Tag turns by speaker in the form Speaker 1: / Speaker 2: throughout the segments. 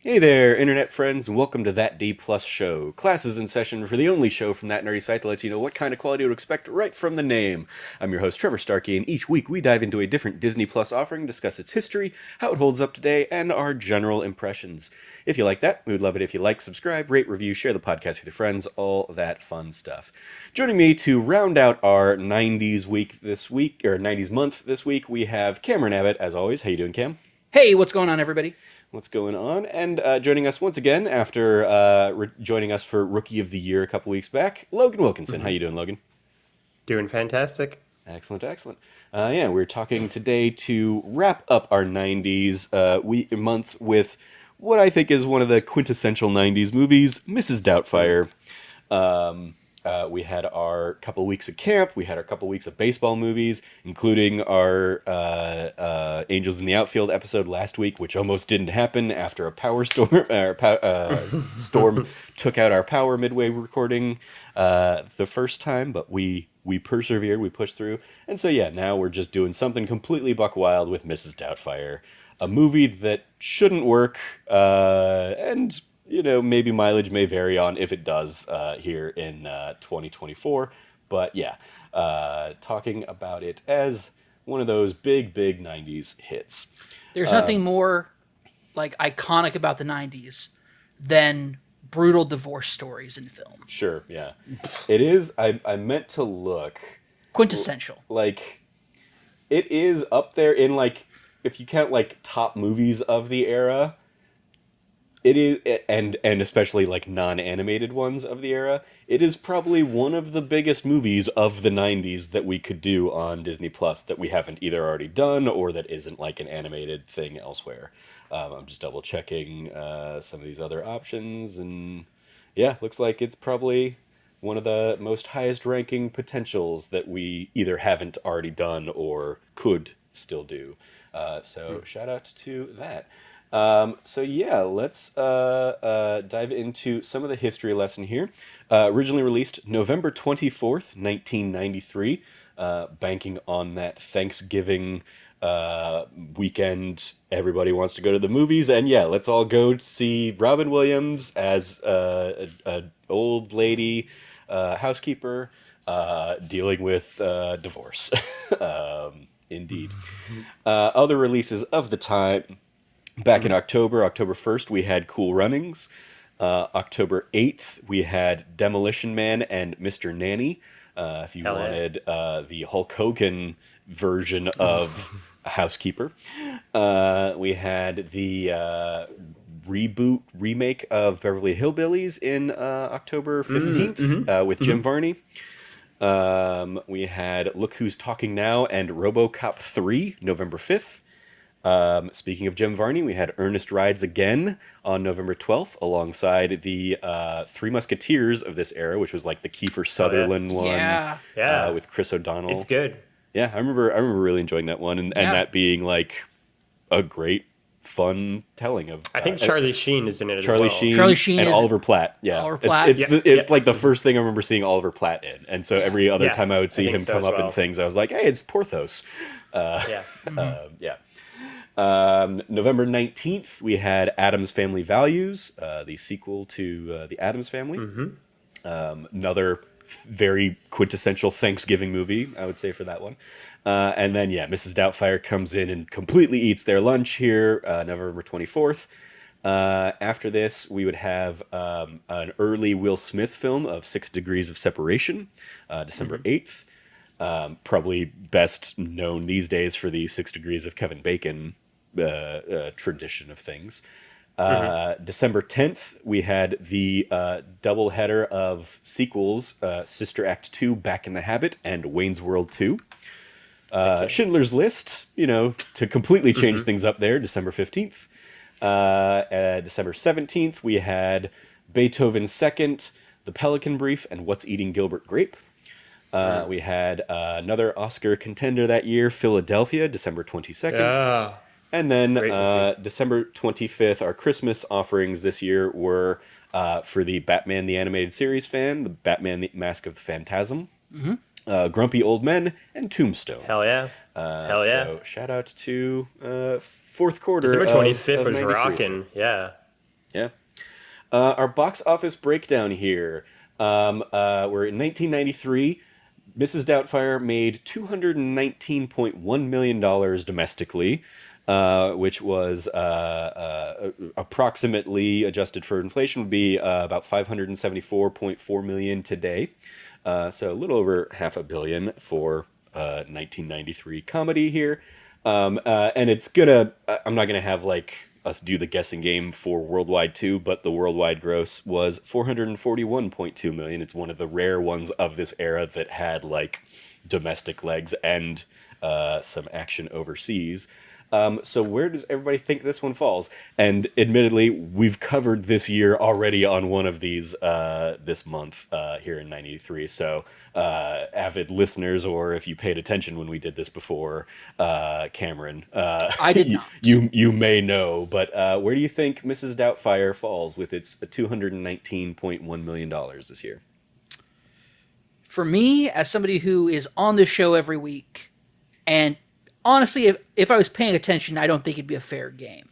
Speaker 1: Hey there, internet friends, and welcome to That D Plus Show. Class is in session for the only show from that nerdy site that lets you know what kind of quality to expect right from the name. I'm your host, Trevor Starkey, and each week we dive into a different Disney Plus offering, discuss its history, how it holds up today, and our general impressions. If you like that, we would love it if you like, subscribe, rate, review, share the podcast with your friends, all that fun stuff. Joining me to round out our 90s week this week, or 90s month this week, we have Cameron Abbott, as always. How you doing, Cam?
Speaker 2: Hey, what's going on, everybody?
Speaker 1: What's going on? And joining us once again after joining us for Rookie of the Year a couple weeks back, Logan Wilkinson. How you doing, Logan?
Speaker 3: Doing fantastic.
Speaker 1: Excellent, excellent. We're talking today to wrap up our 90s month with what I think is one of the quintessential 90s movies, Mrs. Doubtfire. We had our couple weeks of camp. We had our couple weeks of baseball movies, including our Angels in the Outfield episode last week, which almost didn't happen after a power storm storm took out our power midway recording the first time. But we persevered, we pushed through, and so now we're just doing something completely buck wild with Mrs. Doubtfire, a movie that shouldn't work, and maybe mileage may vary on if it does here in 2024. But talking about it as one of those big 90s hits.
Speaker 2: There's nothing more iconic about the 90s than brutal divorce stories in film.
Speaker 1: Sure, yeah. It is. I meant to look.
Speaker 2: Quintessential.
Speaker 1: It is up there in if you count top movies of the era. It is, and especially non-animated ones of the era, it is probably one of the biggest movies of the 90s that we could do on Disney Plus that we haven't either already done or that isn't an animated thing elsewhere. I'm just double checking some of these other options, and looks like it's probably one of the most highest ranking potentials that we either haven't already done or could still do. So shout out to that. Let's dive into some of the history lesson here. Originally released November 24th, 1993, banking on that Thanksgiving weekend. Everybody wants to go to the movies, and let's all go see Robin Williams as an old lady housekeeper dealing with divorce. Indeed. Other releases of the time. Back in October 1st, we had Cool Runnings. October 8th, we had Demolition Man and Mr. Nanny. If you wanted the Hulk Hogan version of a housekeeper. We had the remake of Beverly Hillbillies in October 15th with Jim Varney. We had Look Who's Talking Now and RoboCop 3, November 5th. Speaking of Jim Varney, we had Ernest Rides Again on November 12th, alongside the Three Musketeers of this era, which was the Kiefer Sutherland one, with Chris O'Donnell.
Speaker 3: It's good.
Speaker 1: Yeah, I remember really enjoying that one, and that being a great, fun telling of.
Speaker 3: I think Charlie Sheen is in it as
Speaker 1: Charlie
Speaker 3: well.
Speaker 1: Sheen,
Speaker 2: Charlie Sheen
Speaker 1: and
Speaker 2: is
Speaker 1: Oliver Platt. Yeah,
Speaker 2: Oliver Platt.
Speaker 1: It's the first thing I remember seeing Oliver Platt in, and so every other time I would see him come up in things, I was like, hey, it's Porthos. November 19th, we had Addams Family Values, the sequel to The Addams Family. Another very quintessential Thanksgiving movie, I would say, for that one. And then, Mrs. Doubtfire comes in and completely eats their lunch here, November 24th. After this, we would have an early Will Smith film of 6 Degrees of Separation, December 8th. Probably best known these days for the 6 Degrees of Kevin Bacon tradition of things. December 10th, we had the double header of sequels, Sister Act 2, Back in the Habit, and Wayne's World 2. Schindler's List, to completely change things up there, December 15th. December 17th, we had Beethoven's Second, The Pelican Brief, and What's Eating Gilbert Grape. We had another Oscar contender that year, Philadelphia, December 22nd.
Speaker 3: Yeah.
Speaker 1: And then December 25th, our Christmas offerings this year were for the Batman the Animated Series fan, the Batman the Mask of the Phantasm, Grumpy Old Men, and Tombstone.
Speaker 3: Hell yeah. Hell yeah.
Speaker 1: So shout out to fourth quarter
Speaker 3: December 25th
Speaker 1: of
Speaker 3: was
Speaker 1: 93.
Speaker 3: rocking. Yeah.
Speaker 1: Yeah. Our box office breakdown here. We're in 1993. Mrs. Doubtfire made $219.1 million domestically, which was approximately, adjusted for inflation, would be about $574.4 million today. So a little over $500 million for 1993 comedy here. And it's gonna, I'm not gonna have like us do the guessing game for worldwide too, but the worldwide gross was 441.2 million. It's one of the rare ones of this era that had like domestic legs and some action overseas. So where does everybody think this one falls? And admittedly, we've covered this year already on one of these this month here in 93. So avid listeners, or if you paid attention when we did this before, Cameron,
Speaker 2: I did not.
Speaker 1: You may know, but where do you think Mrs. Doubtfire falls with its $219.1 million this year?
Speaker 2: For me, as somebody who is on the show every week, and honestly, if I was paying attention, I don't think it'd be a fair game.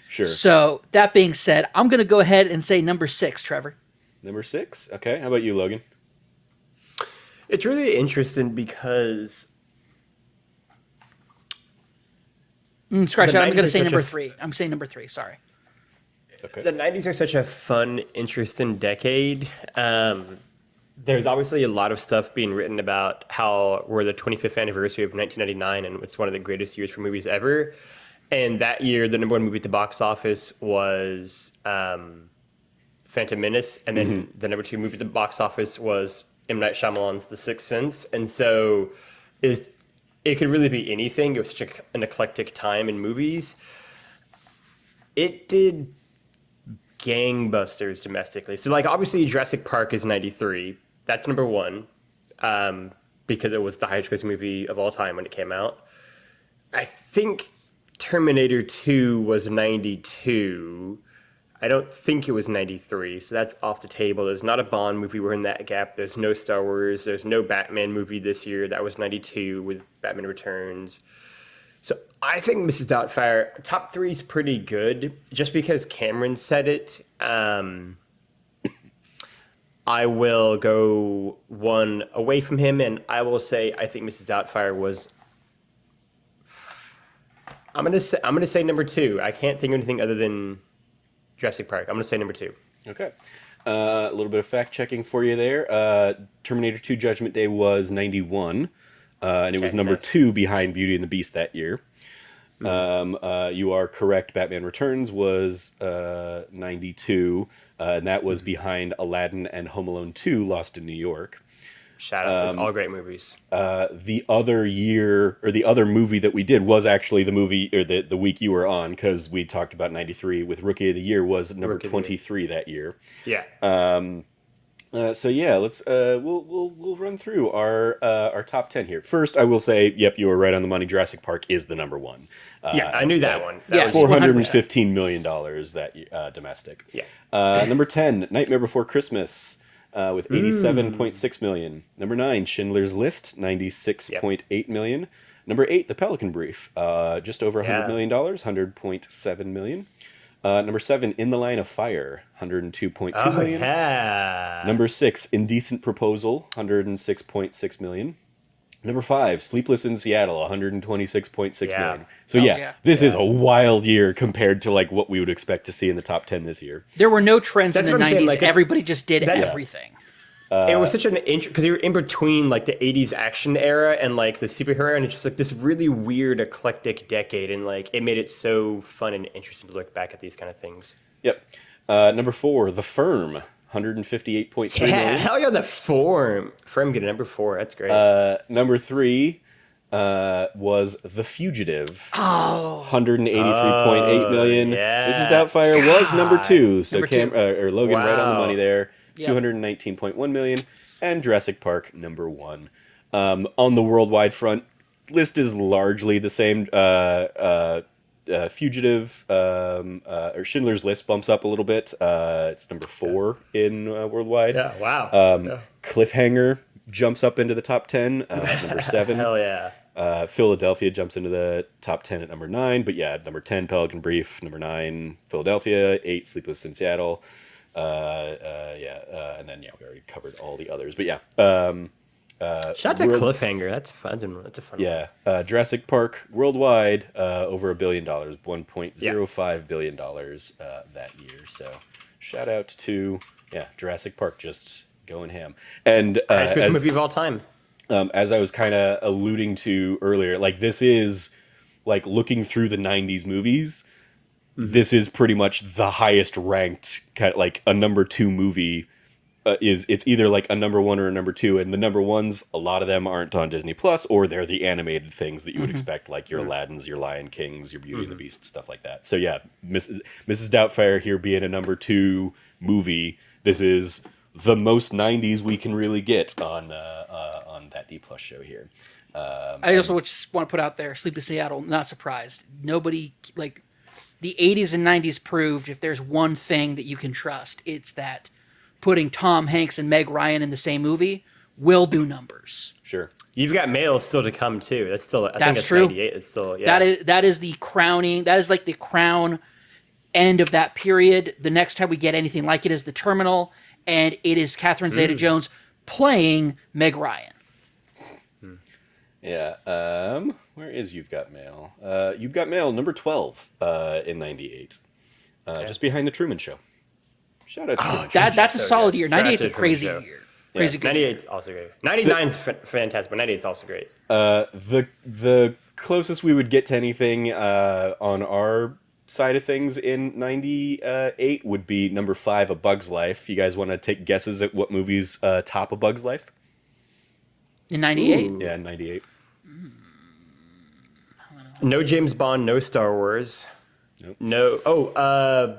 Speaker 1: Sure.
Speaker 2: So, that being said, I'm going to go ahead and say number 6, Trevor.
Speaker 1: Number 6? Okay. How about you, Logan?
Speaker 3: It's really interesting because...
Speaker 2: Scratch that. I'm going to say number
Speaker 3: a-
Speaker 2: 3. I'm saying number 3. Sorry.
Speaker 1: Okay.
Speaker 3: The 90s are such a fun, interesting decade. There's obviously a lot of stuff being written about how we're the 25th anniversary of 1999, and it's one of the greatest years for movies ever. And that year, the number one movie at the box office was Phantom Menace, and then the number 2 movie at the box office was M. Night Shyamalan's The Sixth Sense. And so it could really be anything. It was such an eclectic time in movies. It did gangbusters domestically. So, like, obviously Jurassic Park is 93. That's number 1, because it was the highest grossing movie of all time when it came out. I think Terminator 2 was 92. I don't think it was 93, so that's off the table. There's not a Bond movie. We're in that gap. There's no Star Wars. There's no Batman movie this year. That was 92 with Batman Returns. So I think Mrs. Doubtfire, top 3 is pretty good. Just because Cameron said it, I will go one away from him, and I will say I think Mrs. Doubtfire was... I'm gonna say number 2. I can't think of anything other than Jurassic Park. I'm gonna say number 2.
Speaker 1: Okay. A little bit of fact checking for you there. Terminator 2 Judgment Day was 91, and it was number 2 behind Beauty and the Beast that year. You are correct. Batman Returns was 92, and that was behind Aladdin and Home Alone 2 Lost in New York.
Speaker 3: Shout out. All great movies.
Speaker 1: The other year, or the other movie that we did was actually the movie, or the week you were on, because we talked about 93 with Rookie of the Year, was number 23 that year.
Speaker 3: Yeah.
Speaker 1: So yeah, let's we'll run through our top 10 here. First, I will say, yep, you were right on the money. Jurassic Park is the number 1.
Speaker 3: Yeah, I knew that one.
Speaker 2: Yeah,
Speaker 1: $415 million that domestic.
Speaker 3: Yeah.
Speaker 1: Number 10, Nightmare Before Christmas, with 87.6 million. Number 9, Schindler's List, 96.8 million. Number 8, The Pelican Brief, just over $100 million, $100.7 million. Number 7, In the Line of Fire, $102.2 million.
Speaker 3: Yeah.
Speaker 1: Number 6, Indecent Proposal, $106.6 million. Number 5, Sleepless in Seattle, $126.6 million. So this is a wild year compared to like what we would expect to see in the top 10 this year.
Speaker 2: There were no trends in the
Speaker 3: what I'm
Speaker 2: 90s.
Speaker 3: saying, like,
Speaker 2: Everybody just did everything.
Speaker 3: It was such an because you were in between like the 80s action era and like the superhero era, and it's just like this really weird eclectic decade, and like it made it so fun and interesting to look back at these kind of things.
Speaker 1: Yep. Number 4, The Firm, $158.3 million.
Speaker 3: Hell yeah, the Firm get a number 4. That's great.
Speaker 1: Number 3 was The Fugitive.
Speaker 2: Oh.
Speaker 1: $183.8 million.
Speaker 3: yeah.
Speaker 1: Mrs. Doubtfire was number 2. So
Speaker 2: Number 2.
Speaker 1: or Logan right on the
Speaker 3: Wow.
Speaker 1: money there.
Speaker 2: Yep.
Speaker 1: $219.1 million. And Jurassic Park, number 1. On the worldwide front, list is largely the same. Fugitive, or Schindler's List bumps up a little bit. It's number 4 in worldwide.
Speaker 3: Yeah, wow.
Speaker 1: Cliffhanger jumps up into the top 10, number 7.
Speaker 3: Hell yeah.
Speaker 1: Philadelphia jumps into the top 10 at number 9, but yeah, number 10, Pelican Brief, number 9, Philadelphia, 8, Sleepless in Seattle, and then we already covered all the others, but yeah.
Speaker 3: Shout out to Cliffhanger. That's fun. That's a fun one.
Speaker 1: Yeah, Jurassic Park worldwide over $1 billion, $1.05 billion that year. So shout out to Jurassic Park just going ham. And
Speaker 3: Highest movie of all time.
Speaker 1: As I was kind of alluding to earlier, like this is like looking through the '90s movies. This is pretty much the highest ranked, like a number 2 movie. It's either like a number 1 or a number 2, and the number 1s, a lot of them aren't on Disney Plus, or they're the animated things that you would expect, like your Aladdins, your Lion Kings, your Beauty and the Beast, stuff like that. So yeah, Mrs. Doubtfire here being a number 2 movie, this is the most '90s we can really get on that D Plus show here.
Speaker 2: I also just want to put out there, Sleep in Seattle, not surprised. Nobody, like, the 80s and 90s proved if there's one thing that you can trust, it's that putting Tom Hanks and Meg Ryan in the same movie will do numbers.
Speaker 1: Sure.
Speaker 3: You've got Mail still to come too. That's still. I think
Speaker 2: That's
Speaker 3: that's
Speaker 2: true.
Speaker 3: 98. It's still. Yeah.
Speaker 2: That is the crowning. That is like the crown end of that period. The next time we get anything like it is The Terminal, and it is Catherine Zeta-Jones playing Meg Ryan.
Speaker 1: Yeah. Where is You've Got Mail? You've Got Mail, number 12 in '98, just behind The Truman Show. Shout out to Truman Show.
Speaker 2: That's a solid
Speaker 3: good.
Speaker 2: year.
Speaker 3: Shout out
Speaker 2: 98's
Speaker 3: to
Speaker 2: a crazy
Speaker 3: Truman Show.
Speaker 2: year. Crazy good.
Speaker 3: 98 is also great. 99 is fantastic, but 98 is also great.
Speaker 1: The closest we would get to anything on our side of things in '98 would be number 5, A Bug's Life. You guys want to take guesses at what movies top A Bug's Life?
Speaker 2: In 98?
Speaker 1: Yeah, 98.
Speaker 3: No James Bond, no Star Wars.
Speaker 1: Nope.
Speaker 3: No. Oh,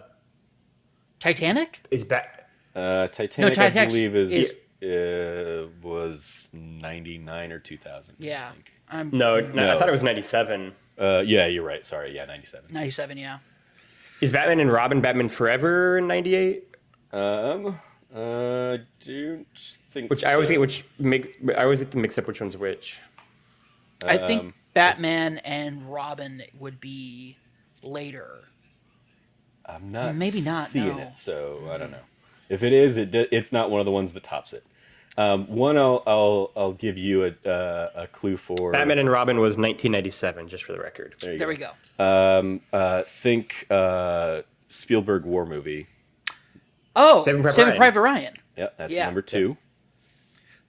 Speaker 2: Titanic?
Speaker 3: is back.
Speaker 1: Titanic, I
Speaker 2: Titanic's
Speaker 1: believe, was 99 or 2000.
Speaker 2: Yeah.
Speaker 1: I think.
Speaker 3: No,
Speaker 1: No.
Speaker 3: I thought it was 97.
Speaker 1: Yeah, you're right. Sorry. Yeah, 97.
Speaker 2: 97, yeah.
Speaker 3: Is Batman and Robin Batman Forever in 98?
Speaker 1: Don't think.
Speaker 3: Which I always get, I always get to mix up which one's which.
Speaker 2: I think Batman and Robin would be later.
Speaker 1: I'm not.
Speaker 2: Maybe not,
Speaker 1: seeing
Speaker 2: no.
Speaker 1: it, so I don't know. If it is, it's not one of the ones that tops it. One, I'll give you a clue for.
Speaker 3: Batman and Robin was 1997, just for the record.
Speaker 2: There we go.
Speaker 1: Think Spielberg war movie.
Speaker 2: Oh,
Speaker 3: Saving
Speaker 2: Saving
Speaker 3: Private
Speaker 2: Private Ryan.
Speaker 1: Yeah, that's
Speaker 2: Yeah.
Speaker 1: number 2.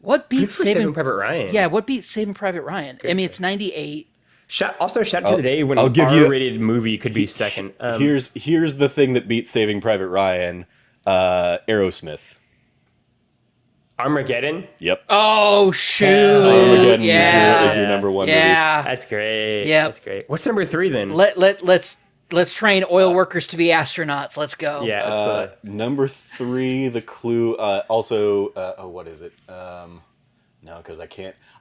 Speaker 2: What
Speaker 3: Good
Speaker 2: beats
Speaker 3: for Saving Private Ryan.
Speaker 2: Yeah, what beats Saving Private Ryan? I mean, it's 98.
Speaker 3: Shout out to the day when
Speaker 1: I'll
Speaker 3: an
Speaker 1: give you-
Speaker 3: R-rated movie could be second.
Speaker 1: Here's the thing that beats Saving Private Ryan. Aerosmith.
Speaker 3: Armageddon.
Speaker 1: Yep.
Speaker 2: Oh, shoot.
Speaker 1: Armageddon
Speaker 2: yeah.
Speaker 1: is your number 1 movie.
Speaker 2: Yeah.
Speaker 3: That's great.
Speaker 2: Yep.
Speaker 3: That's great. What's number 3 then?
Speaker 2: Let's train oil workers to be astronauts. Let's go.
Speaker 3: Yeah, absolutely.
Speaker 1: Number 3, the clue. Also, what is it? No, because I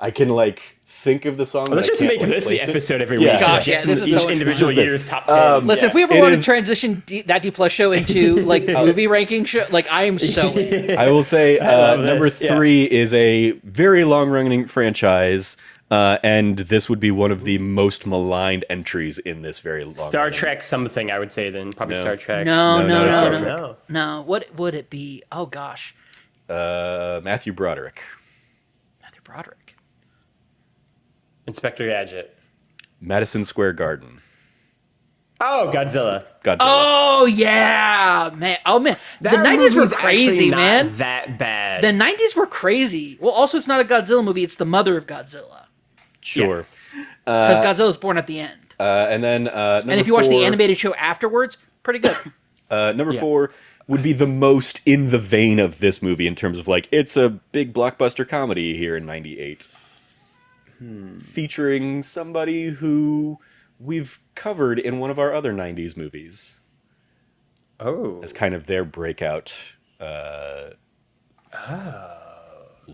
Speaker 1: can like think of the song.
Speaker 3: Let's
Speaker 1: but
Speaker 3: just
Speaker 1: I can't,
Speaker 3: make
Speaker 1: like,
Speaker 3: this the
Speaker 1: place it.
Speaker 3: episode every
Speaker 1: Yeah.
Speaker 3: week.
Speaker 2: Gosh,
Speaker 3: Just
Speaker 2: yeah, this is
Speaker 3: each
Speaker 2: so much
Speaker 3: individual
Speaker 2: fun.
Speaker 3: year's top 10.
Speaker 2: Listen, if we ever
Speaker 1: It
Speaker 2: want
Speaker 1: is-
Speaker 2: to transition that D Plus show into like movie ranking show, like I am so in.
Speaker 1: I will say
Speaker 3: love this,
Speaker 1: number
Speaker 3: yeah.
Speaker 1: 3 is a very long-running franchise, and this would be one of the most maligned entries in this very long.
Speaker 3: Star Trek something, I would say then. Probably
Speaker 1: No.
Speaker 3: Star Trek.
Speaker 2: No,
Speaker 1: No,
Speaker 2: no,
Speaker 1: no,
Speaker 2: no,
Speaker 1: Star
Speaker 2: no,
Speaker 1: Trek.
Speaker 3: No.
Speaker 2: no. What would it be? Oh gosh,
Speaker 1: Matthew Broderick.
Speaker 2: Matthew Broderick.
Speaker 3: Inspector Gadget.
Speaker 1: Madison Square Garden.
Speaker 3: Oh, Godzilla.
Speaker 1: Godzilla.
Speaker 2: Oh yeah, man. Oh man, the
Speaker 3: That
Speaker 2: 90s were
Speaker 3: movie's actually
Speaker 2: crazy,
Speaker 3: not
Speaker 2: man.
Speaker 3: that bad.
Speaker 2: The 90s were crazy. Well, also it's not a Godzilla movie; it's the mother of Godzilla
Speaker 1: Sure.
Speaker 2: because Godzilla's born at the end.
Speaker 1: And then number
Speaker 2: And if you watch the
Speaker 1: 4
Speaker 2: animated show afterwards, pretty good.
Speaker 1: Number 4 would be the most in the vein of this movie in terms of like it's a big blockbuster comedy here in '98, featuring somebody who we've covered in one of our other '90s movies
Speaker 3: Oh.
Speaker 1: as kind of their breakout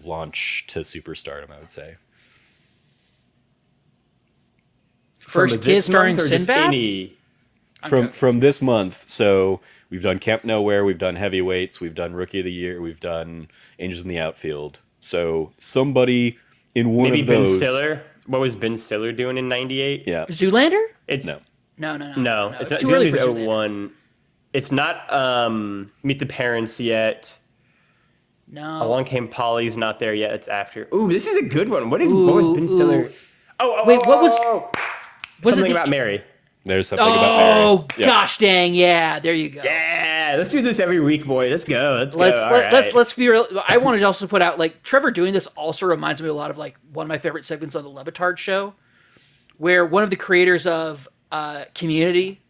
Speaker 1: launch to superstardom, I would say.
Speaker 2: First
Speaker 3: From
Speaker 2: Kiss
Speaker 3: this
Speaker 2: starring
Speaker 3: month or just
Speaker 2: Sinbad?
Speaker 3: any-
Speaker 1: From this month, so we've done Camp Nowhere, we've done Heavyweights, we've done Rookie of the Year, we've done Angels in the Outfield. So somebody in one
Speaker 3: Maybe
Speaker 1: of
Speaker 3: Ben
Speaker 1: those.
Speaker 3: Stiller. What was Ben Stiller doing in '98?
Speaker 1: Yeah.
Speaker 2: Zoolander?
Speaker 3: It's
Speaker 1: No.
Speaker 2: No.
Speaker 3: no. It's not.
Speaker 2: too early for
Speaker 3: Zoolander's
Speaker 2: Zoolander.
Speaker 3: 01. It's not Meet the Parents yet.
Speaker 2: No.
Speaker 3: Along Came Polly's not there yet. It's after. Ooh, this is a good one. What was Ben Stiller?
Speaker 2: Wait, what was it
Speaker 3: Something
Speaker 2: the-
Speaker 3: About Mary?
Speaker 1: There's something about Mary.
Speaker 2: Oh
Speaker 1: Yeah.
Speaker 2: gosh dang, yeah, there you go.
Speaker 3: Yeah, let's do this every week, boy. Let's go.
Speaker 2: Let's be real. I wanted to also put out, like, Trevor doing this also reminds me a lot of, like, one of my favorite segments on the Levitard show, where one of the creators of Community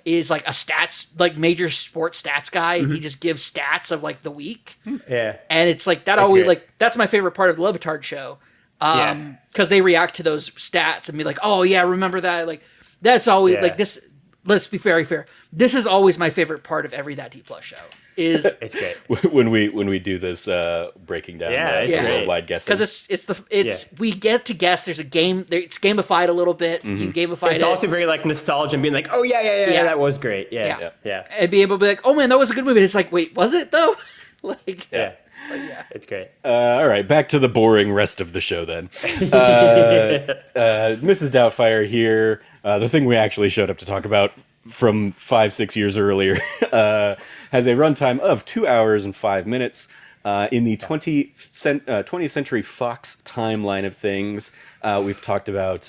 Speaker 2: is like a stats, like, major sports stats guy, and he just gives stats of, like, the week,
Speaker 3: Yeah.
Speaker 2: and it's like that
Speaker 3: That's
Speaker 2: always
Speaker 3: great.
Speaker 2: like that's my favorite part of the Levitard show,
Speaker 3: Yeah.
Speaker 2: because they react to those stats and be like, oh yeah, remember that, like. That's always
Speaker 3: Yeah.
Speaker 2: like this. Let's be very fair. This is always my favorite part of every That D Plus show. Is
Speaker 3: It's great.
Speaker 1: when we do this breaking down
Speaker 3: Yeah, it's great.
Speaker 1: worldwide guessing.
Speaker 2: because we get to guess. There's a game. It's gamified a little bit. You gamified
Speaker 3: It's
Speaker 2: it.
Speaker 3: also very like nostalgia and being like, oh yeah, that was great.
Speaker 2: Yeah.
Speaker 3: Yeah.
Speaker 2: And be able to be like, oh man, that was a good movie. And it's like, wait, was it though? Like,
Speaker 3: Yeah.
Speaker 2: yeah.
Speaker 3: It's great.
Speaker 1: All right, back to the boring rest of the show then. Mrs. Doubtfire here, the thing we actually showed up to talk about from 5-6 years earlier, has a runtime of 2 hours and 5 minutes. In the 20th Century Fox timeline of things, we've talked about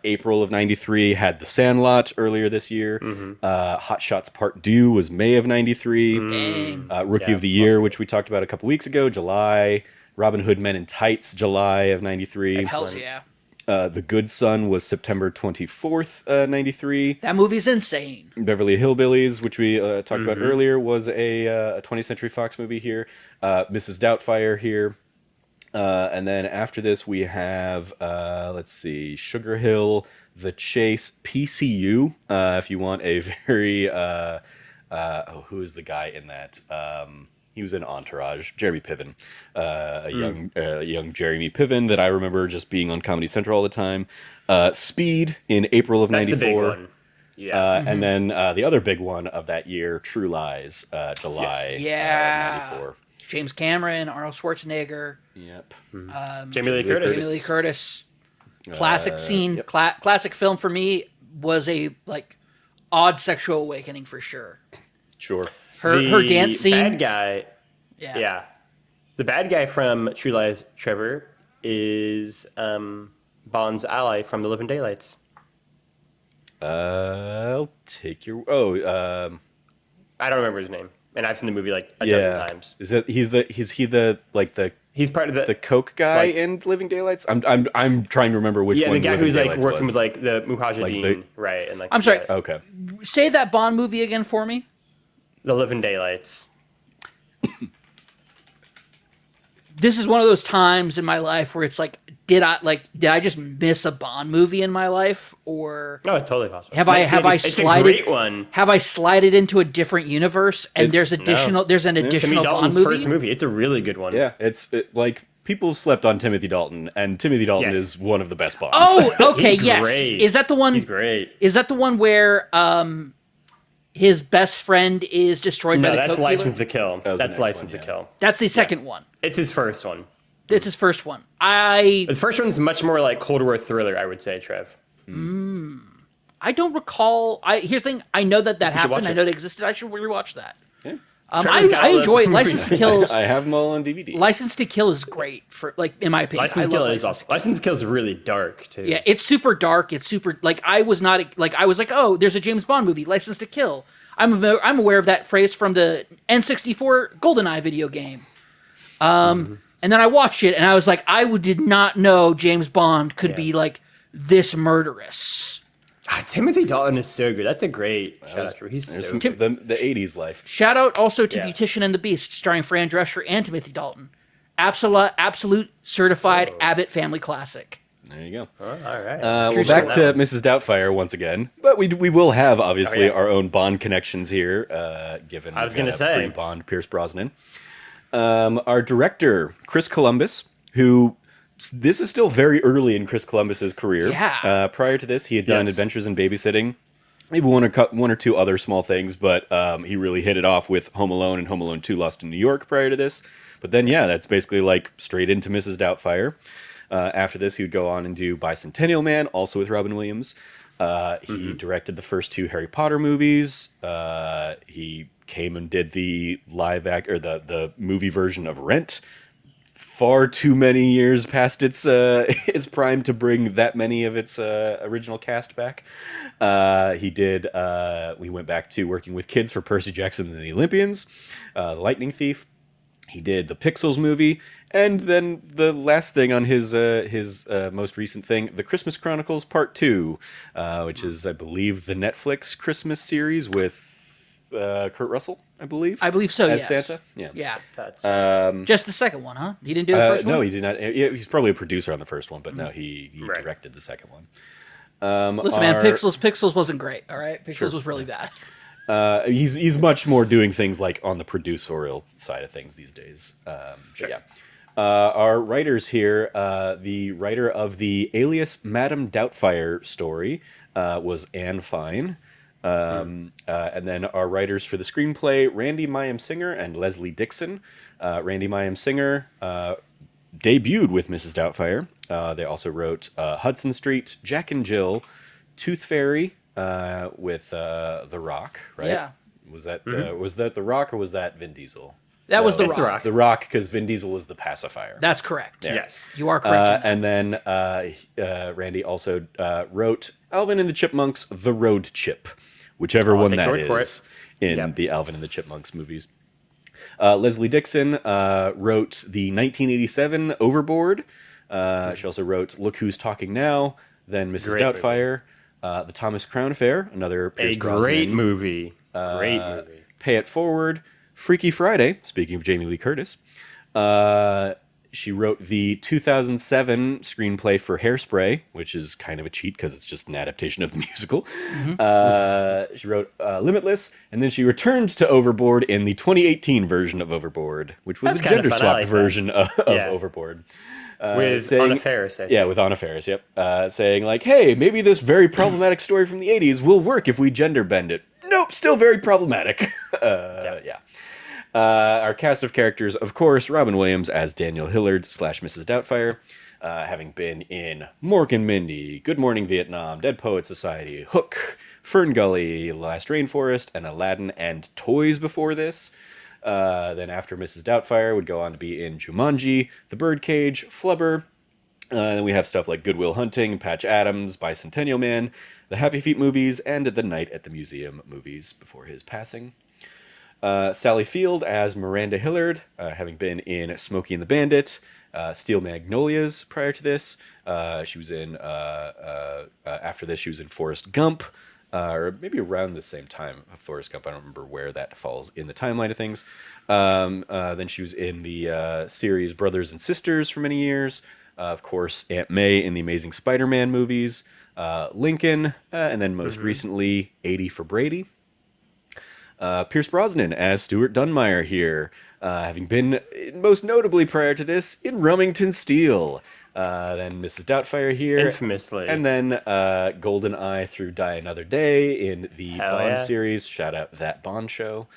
Speaker 1: April of '93 had The Sandlot earlier this year. Hot Shots Part 2 was May of '93.
Speaker 2: Dang.
Speaker 1: Rookie of the Year, which we talked about a couple weeks ago, July. Robin Hood Men in Tights, July of '93.
Speaker 2: Hells yeah.
Speaker 1: The Good Son was September 24th, '93.
Speaker 2: That movie's insane.
Speaker 1: Beverly Hillbillies, which we talked about earlier, was a 20th Century Fox movie here. Mrs. Doubtfire here. And then after this, we have, let's see, Sugar Hill, The Chase, PCU, if you want a very, who is the guy in that? He was in Entourage, Jeremy Piven, a young Jeremy Piven that I remember just being on Comedy Central all the time. Speed in April of
Speaker 3: That's the big
Speaker 1: '94.
Speaker 3: one. Yeah.
Speaker 1: And then the other big one of that year, True Lies, July
Speaker 2: Yeah.
Speaker 1: '94.
Speaker 2: James Cameron, Arnold Schwarzenegger,
Speaker 1: Yep.
Speaker 3: Jamie Lee Curtis.
Speaker 2: Jamie Lee Curtis. Classic scene.
Speaker 1: Yep.
Speaker 2: Classic film for me was a like odd sexual awakening for sure.
Speaker 1: Sure.
Speaker 2: Her dance scene.
Speaker 3: Bad guy.
Speaker 2: Yeah.
Speaker 3: Yeah. The bad guy from True Lies, Trevor, is Bond's ally from The Living Daylights.
Speaker 1: I'll take your.
Speaker 3: I don't remember his name, and I've seen the movie like a dozen times.
Speaker 1: Is that is he the
Speaker 3: He's part of
Speaker 1: the coke guy
Speaker 3: like-
Speaker 1: in Living Daylights? I'm trying to remember which
Speaker 3: yeah,
Speaker 1: one.
Speaker 3: the guy
Speaker 1: Living
Speaker 3: who's like
Speaker 1: Daylights
Speaker 3: working
Speaker 1: was.
Speaker 3: with like the Mujahideen,
Speaker 1: the-
Speaker 3: right? And like
Speaker 2: I'm sorry.
Speaker 1: Okay.
Speaker 2: Say that Bond movie again for me.
Speaker 3: The Living Daylights.
Speaker 2: This is one of those times in my life where it's like, did I just miss a Bond movie in my life, or
Speaker 3: No, it's totally possible.
Speaker 2: have I
Speaker 3: It's
Speaker 2: slided?
Speaker 3: a great one.
Speaker 2: Have I slided into a different universe and there's
Speaker 1: It's-
Speaker 2: an
Speaker 3: Timmy
Speaker 2: additional Bond
Speaker 3: Dalton's
Speaker 2: movie?
Speaker 3: first movie. It's a really good one.
Speaker 1: Yeah, like people slept on Timothy Dalton, and Timothy Dalton
Speaker 3: Yes.
Speaker 1: is one of the best Bonds.
Speaker 2: Oh, okay,
Speaker 3: He's
Speaker 2: yes.
Speaker 3: great.
Speaker 2: Is that the one?
Speaker 3: He's great.
Speaker 2: Is that the one where his best friend is destroyed by
Speaker 3: No,
Speaker 2: the
Speaker 3: that's
Speaker 2: coke
Speaker 3: License
Speaker 2: dealer?
Speaker 3: to Kill.
Speaker 1: was the
Speaker 3: That's
Speaker 1: next
Speaker 3: License
Speaker 1: one,
Speaker 3: to
Speaker 1: yeah.
Speaker 3: Kill.
Speaker 2: That's the second one.
Speaker 3: It's his first one.
Speaker 2: It's his first one. I
Speaker 3: The first one's much more like Cold War thriller, I would say, Trev.
Speaker 2: don't recall. Here's the thing. I know that
Speaker 3: should
Speaker 2: happened.
Speaker 3: watch
Speaker 2: I
Speaker 3: it.
Speaker 2: know it existed. I should rewatch that.
Speaker 1: Yeah.
Speaker 3: Trevor's got
Speaker 2: I
Speaker 3: all the
Speaker 2: enjoy
Speaker 3: movies.
Speaker 2: License to Kill.
Speaker 1: I have them all on DVD.
Speaker 2: License to Kill is great for in my opinion.
Speaker 3: License
Speaker 2: I
Speaker 3: to Kill
Speaker 2: love
Speaker 3: is
Speaker 2: License
Speaker 3: awesome. License to Kill is really dark too.
Speaker 2: Yeah, it's super dark. It's super I was not I was like, oh, there's a James Bond movie, License to Kill. I'm aware of that phrase from the N64 GoldenEye video game. And then I watched it and I was like, did not know James Bond could be like this murderous.
Speaker 3: Timothy Dalton is so good. That's a great shout. He's
Speaker 1: There's
Speaker 3: so
Speaker 1: some,
Speaker 3: good.
Speaker 1: the 80s life.
Speaker 2: Shout out also to
Speaker 3: Yeah.
Speaker 2: Beautician and the Beast, starring Fran Drescher and Timothy Dalton. Absolute certified Abbott family classic.
Speaker 1: There you go.
Speaker 3: Oh, all right.
Speaker 1: Well, back to Mrs. Doubtfire once again, but we will have obviously our own Bond connections here, given
Speaker 3: I was gonna say.
Speaker 1: pre-Bond Pierce Brosnan. Our director Chris Columbus, who this is still very early in Chris Columbus's career.
Speaker 2: Yeah.
Speaker 1: Prior to this, he had done
Speaker 3: Yes.
Speaker 1: Adventures in Babysitting, maybe one or two other small things, but he really hit it off with Home Alone and Home Alone 2 Lost in New York prior to this. But then, yeah, that's basically like straight into Mrs. Doubtfire. After this, he would go on and do Bicentennial Man, also with Robin Williams. He directed the first two Harry Potter movies. He came and did the the movie version of Rent. Far too many years past its its prime to bring that many of its original cast back. We went back to working with kids for Percy Jackson and the Olympians, The Lightning Thief. He did the Pixels movie, and then the last thing on his most recent thing, The Christmas Chronicles Part 2, which is, I believe, the Netflix Christmas series with Kurt Russell, I believe.
Speaker 2: I believe so,
Speaker 1: as
Speaker 2: yes.
Speaker 1: Santa. Yeah.
Speaker 2: Yeah.
Speaker 3: That's,
Speaker 2: Just the second one, huh? He didn't do the first one?
Speaker 1: No, he did not. Yeah, he's probably a producer on the first one, but no, he
Speaker 3: Right.
Speaker 1: directed the second one.
Speaker 2: Listen, man, Pixels wasn't great, all right? Pixels was really bad.
Speaker 1: He's much more doing things like on the producerial side of things these days.
Speaker 3: Sure.
Speaker 1: Yeah. Our writers here, the writer of the Alias Madame Doubtfire story was Anne Fine. And then our writers for the screenplay, Randy Mayim Singer and Leslie Dixon. Randy Mayim Singer debuted with Mrs. Doubtfire. They also wrote Hudson Street, Jack and Jill, Tooth Fairy, with The Rock, right?
Speaker 2: Yeah.
Speaker 1: Was that The Rock or was that Vin Diesel?
Speaker 2: That was The
Speaker 3: it's The
Speaker 2: Rock.
Speaker 3: Rock.
Speaker 1: The Rock, because Vin Diesel was the pacifier.
Speaker 2: That's correct.
Speaker 3: Yes.
Speaker 2: You are correct.
Speaker 1: And then Randy also wrote Alvin and the Chipmunks: The Road Chip, whichever one
Speaker 3: take
Speaker 1: that
Speaker 3: your word for
Speaker 1: is
Speaker 3: it.
Speaker 1: in
Speaker 3: Yep.
Speaker 1: the Alvin and the Chipmunks movies. Leslie Dixon wrote the 1987 Overboard. She also wrote Look Who's Talking Now, then Mrs.
Speaker 3: Great
Speaker 1: Doubtfire, The Thomas Crown Affair, another Pierce
Speaker 3: A
Speaker 1: Brosnan.
Speaker 3: great movie. Great movie.
Speaker 1: Pay It Forward, Freaky Friday, speaking of Jamie Lee Curtis. She wrote the 2007 screenplay for Hairspray, which is kind of a cheat because it's just an adaptation of the musical. She wrote Limitless, and then she returned to Overboard in the 2018 version of Overboard, which was
Speaker 3: That's
Speaker 1: a
Speaker 3: kinda fun. I
Speaker 1: gender-swapped
Speaker 3: like that.
Speaker 1: version of
Speaker 3: Yeah.
Speaker 1: Overboard.
Speaker 3: With
Speaker 1: saying-
Speaker 3: Anna Faris, I think.
Speaker 1: Yeah, with Anna Faris, yep. Saying like, hey, maybe this very problematic story from the 80s will work if we gender bend it. Nope, still very problematic. Yeah. Our cast of characters, of course, Robin Williams as Daniel Hillard / Mrs. Doubtfire, having been in Mork and Mindy, Good Morning Vietnam, Dead Poet Society, Hook, Fern Gully, Last Rainforest, and Aladdin and Toys before this. Then after Mrs. Doubtfire would go on to be in Jumanji, The Birdcage, Flubber. Then we have stuff like Good Will Hunting, Patch Adams, Bicentennial Man, the Happy Feet movies, and the Night at the Museum movies before his passing. Sally Field as Miranda Hillard, having been in Smokey and the Bandit, Steel Magnolias prior to this. She was in, after this, she was in Forrest Gump, or maybe around the same time of Forrest Gump. I don't remember where that falls in the timeline of things. Then she was in the series Brothers and Sisters for many years. Of course, Aunt May in the Amazing Spider-Man movies, Lincoln, and then most recently, 80 for Brady. Pierce Brosnan as Stuart Dunmire here, having been most notably prior to this in Remington Steele. Then Mrs. Doubtfire here.
Speaker 3: Infamously.
Speaker 1: And then Golden Eye through Die Another Day in the
Speaker 3: Hell
Speaker 1: Bond
Speaker 3: yeah.
Speaker 1: series. Shout out That Bond Show.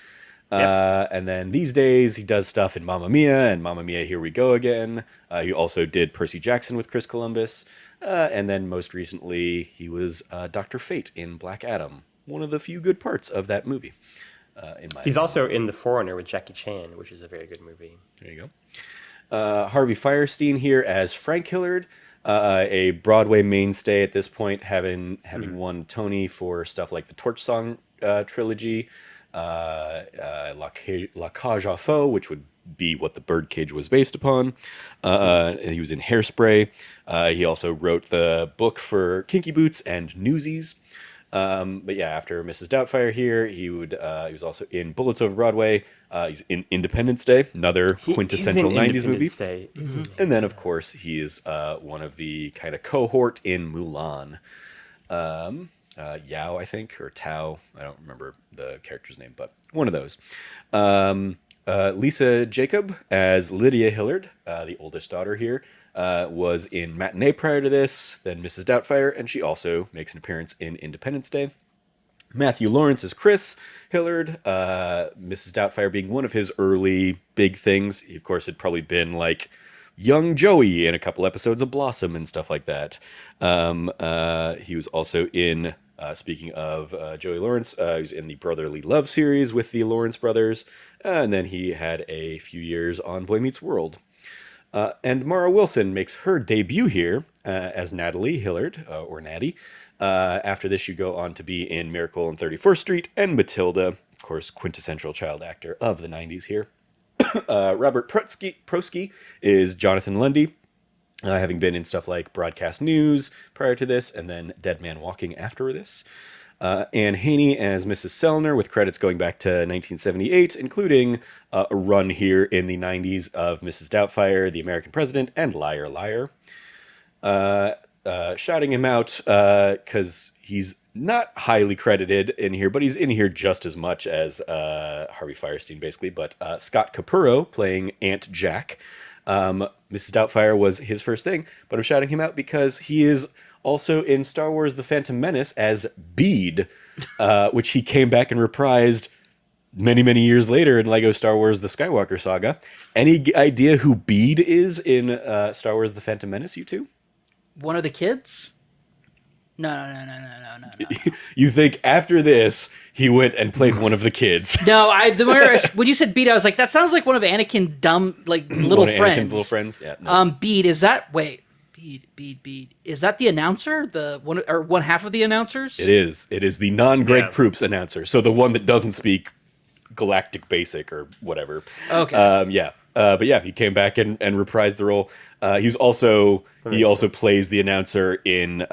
Speaker 3: Yep.
Speaker 1: And then these days he does stuff in Mamma Mia and Mamma Mia Here We Go Again. He also did Percy Jackson with Chris Columbus. And then most recently he was Dr. Fate in Black Adam. One of the few good parts of that movie.
Speaker 3: He's also in The Foreigner with Jackie Chan, which is a very good movie.
Speaker 1: There you go. Harvey Fierstein here as Frank Hillard, a Broadway mainstay at this point, having won Tony for stuff like the Torch Song trilogy, La Cage aux Folles, which would be what The Birdcage was based upon. He was in Hairspray. He also wrote the book for Kinky Boots and Newsies. But yeah, after Mrs. Doubtfire here, he was also in Bullets Over Broadway. He's in Independence Day, another quintessential
Speaker 3: He's in
Speaker 1: 90s movie.
Speaker 3: Independence Day, isn't he?
Speaker 1: And then, of course, he is one of the kind of cohort in Mulan. Yao, I think, or Tao. I don't remember the character's name, but one of those. Lisa Jacob as Lydia Hillard, the oldest daughter here, was in Matinee prior to this, then Mrs. Doubtfire, and she also makes an appearance in Independence Day. Matthew Lawrence as Chris Hillard, Mrs. Doubtfire being one of his early big things. He, of course, had probably been like young Joey in a couple episodes of Blossom and stuff like that. He was also in, speaking of Joey Lawrence, he was in the Brotherly Love series with the Lawrence brothers. And then he had a few years on Boy Meets World. And Mara Wilson makes her debut here as Natalie Hillard, or Natty. After this, you go on to be in Miracle on 34th Street and Matilda, of course, quintessential child actor of the 90s here. Robert Prosky is Jonathan Lundy, having been in stuff like Broadcast News prior to this, and then Dead Man Walking after this. Anne Haney as Mrs. Sellner, with credits going back to 1978, including a run here in the 90s of Mrs. Doubtfire, The American President, and Liar Liar. Shouting him out because he's not highly credited in here, but he's in here just as much as Harvey Fierstein, basically. But Scott Capurro playing Aunt Jack. Mrs. Doubtfire was his first thing, but I'm shouting him out because he is also in Star Wars The Phantom Menace as Bede, which he came back and reprised many, many years later in Lego Star Wars The Skywalker Saga. Any idea who Bede is in Star Wars The Phantom Menace, you two?
Speaker 2: One of the kids? No.
Speaker 1: You think after this he went and played one of the kids?
Speaker 2: No, when you said Bede, I was like, that sounds like one of Anakin's dumb little
Speaker 1: one of
Speaker 2: friends.
Speaker 1: Anakin's little friends. Yeah. No.
Speaker 2: Bede, is that Bede? Is that the announcer? The one half of the announcers?
Speaker 1: It is. It is the non-Greg Proops announcer. So the one that doesn't speak Galactic Basic or whatever.
Speaker 2: Okay.
Speaker 1: But yeah, he came back and reprised the role. He also plays the announcer in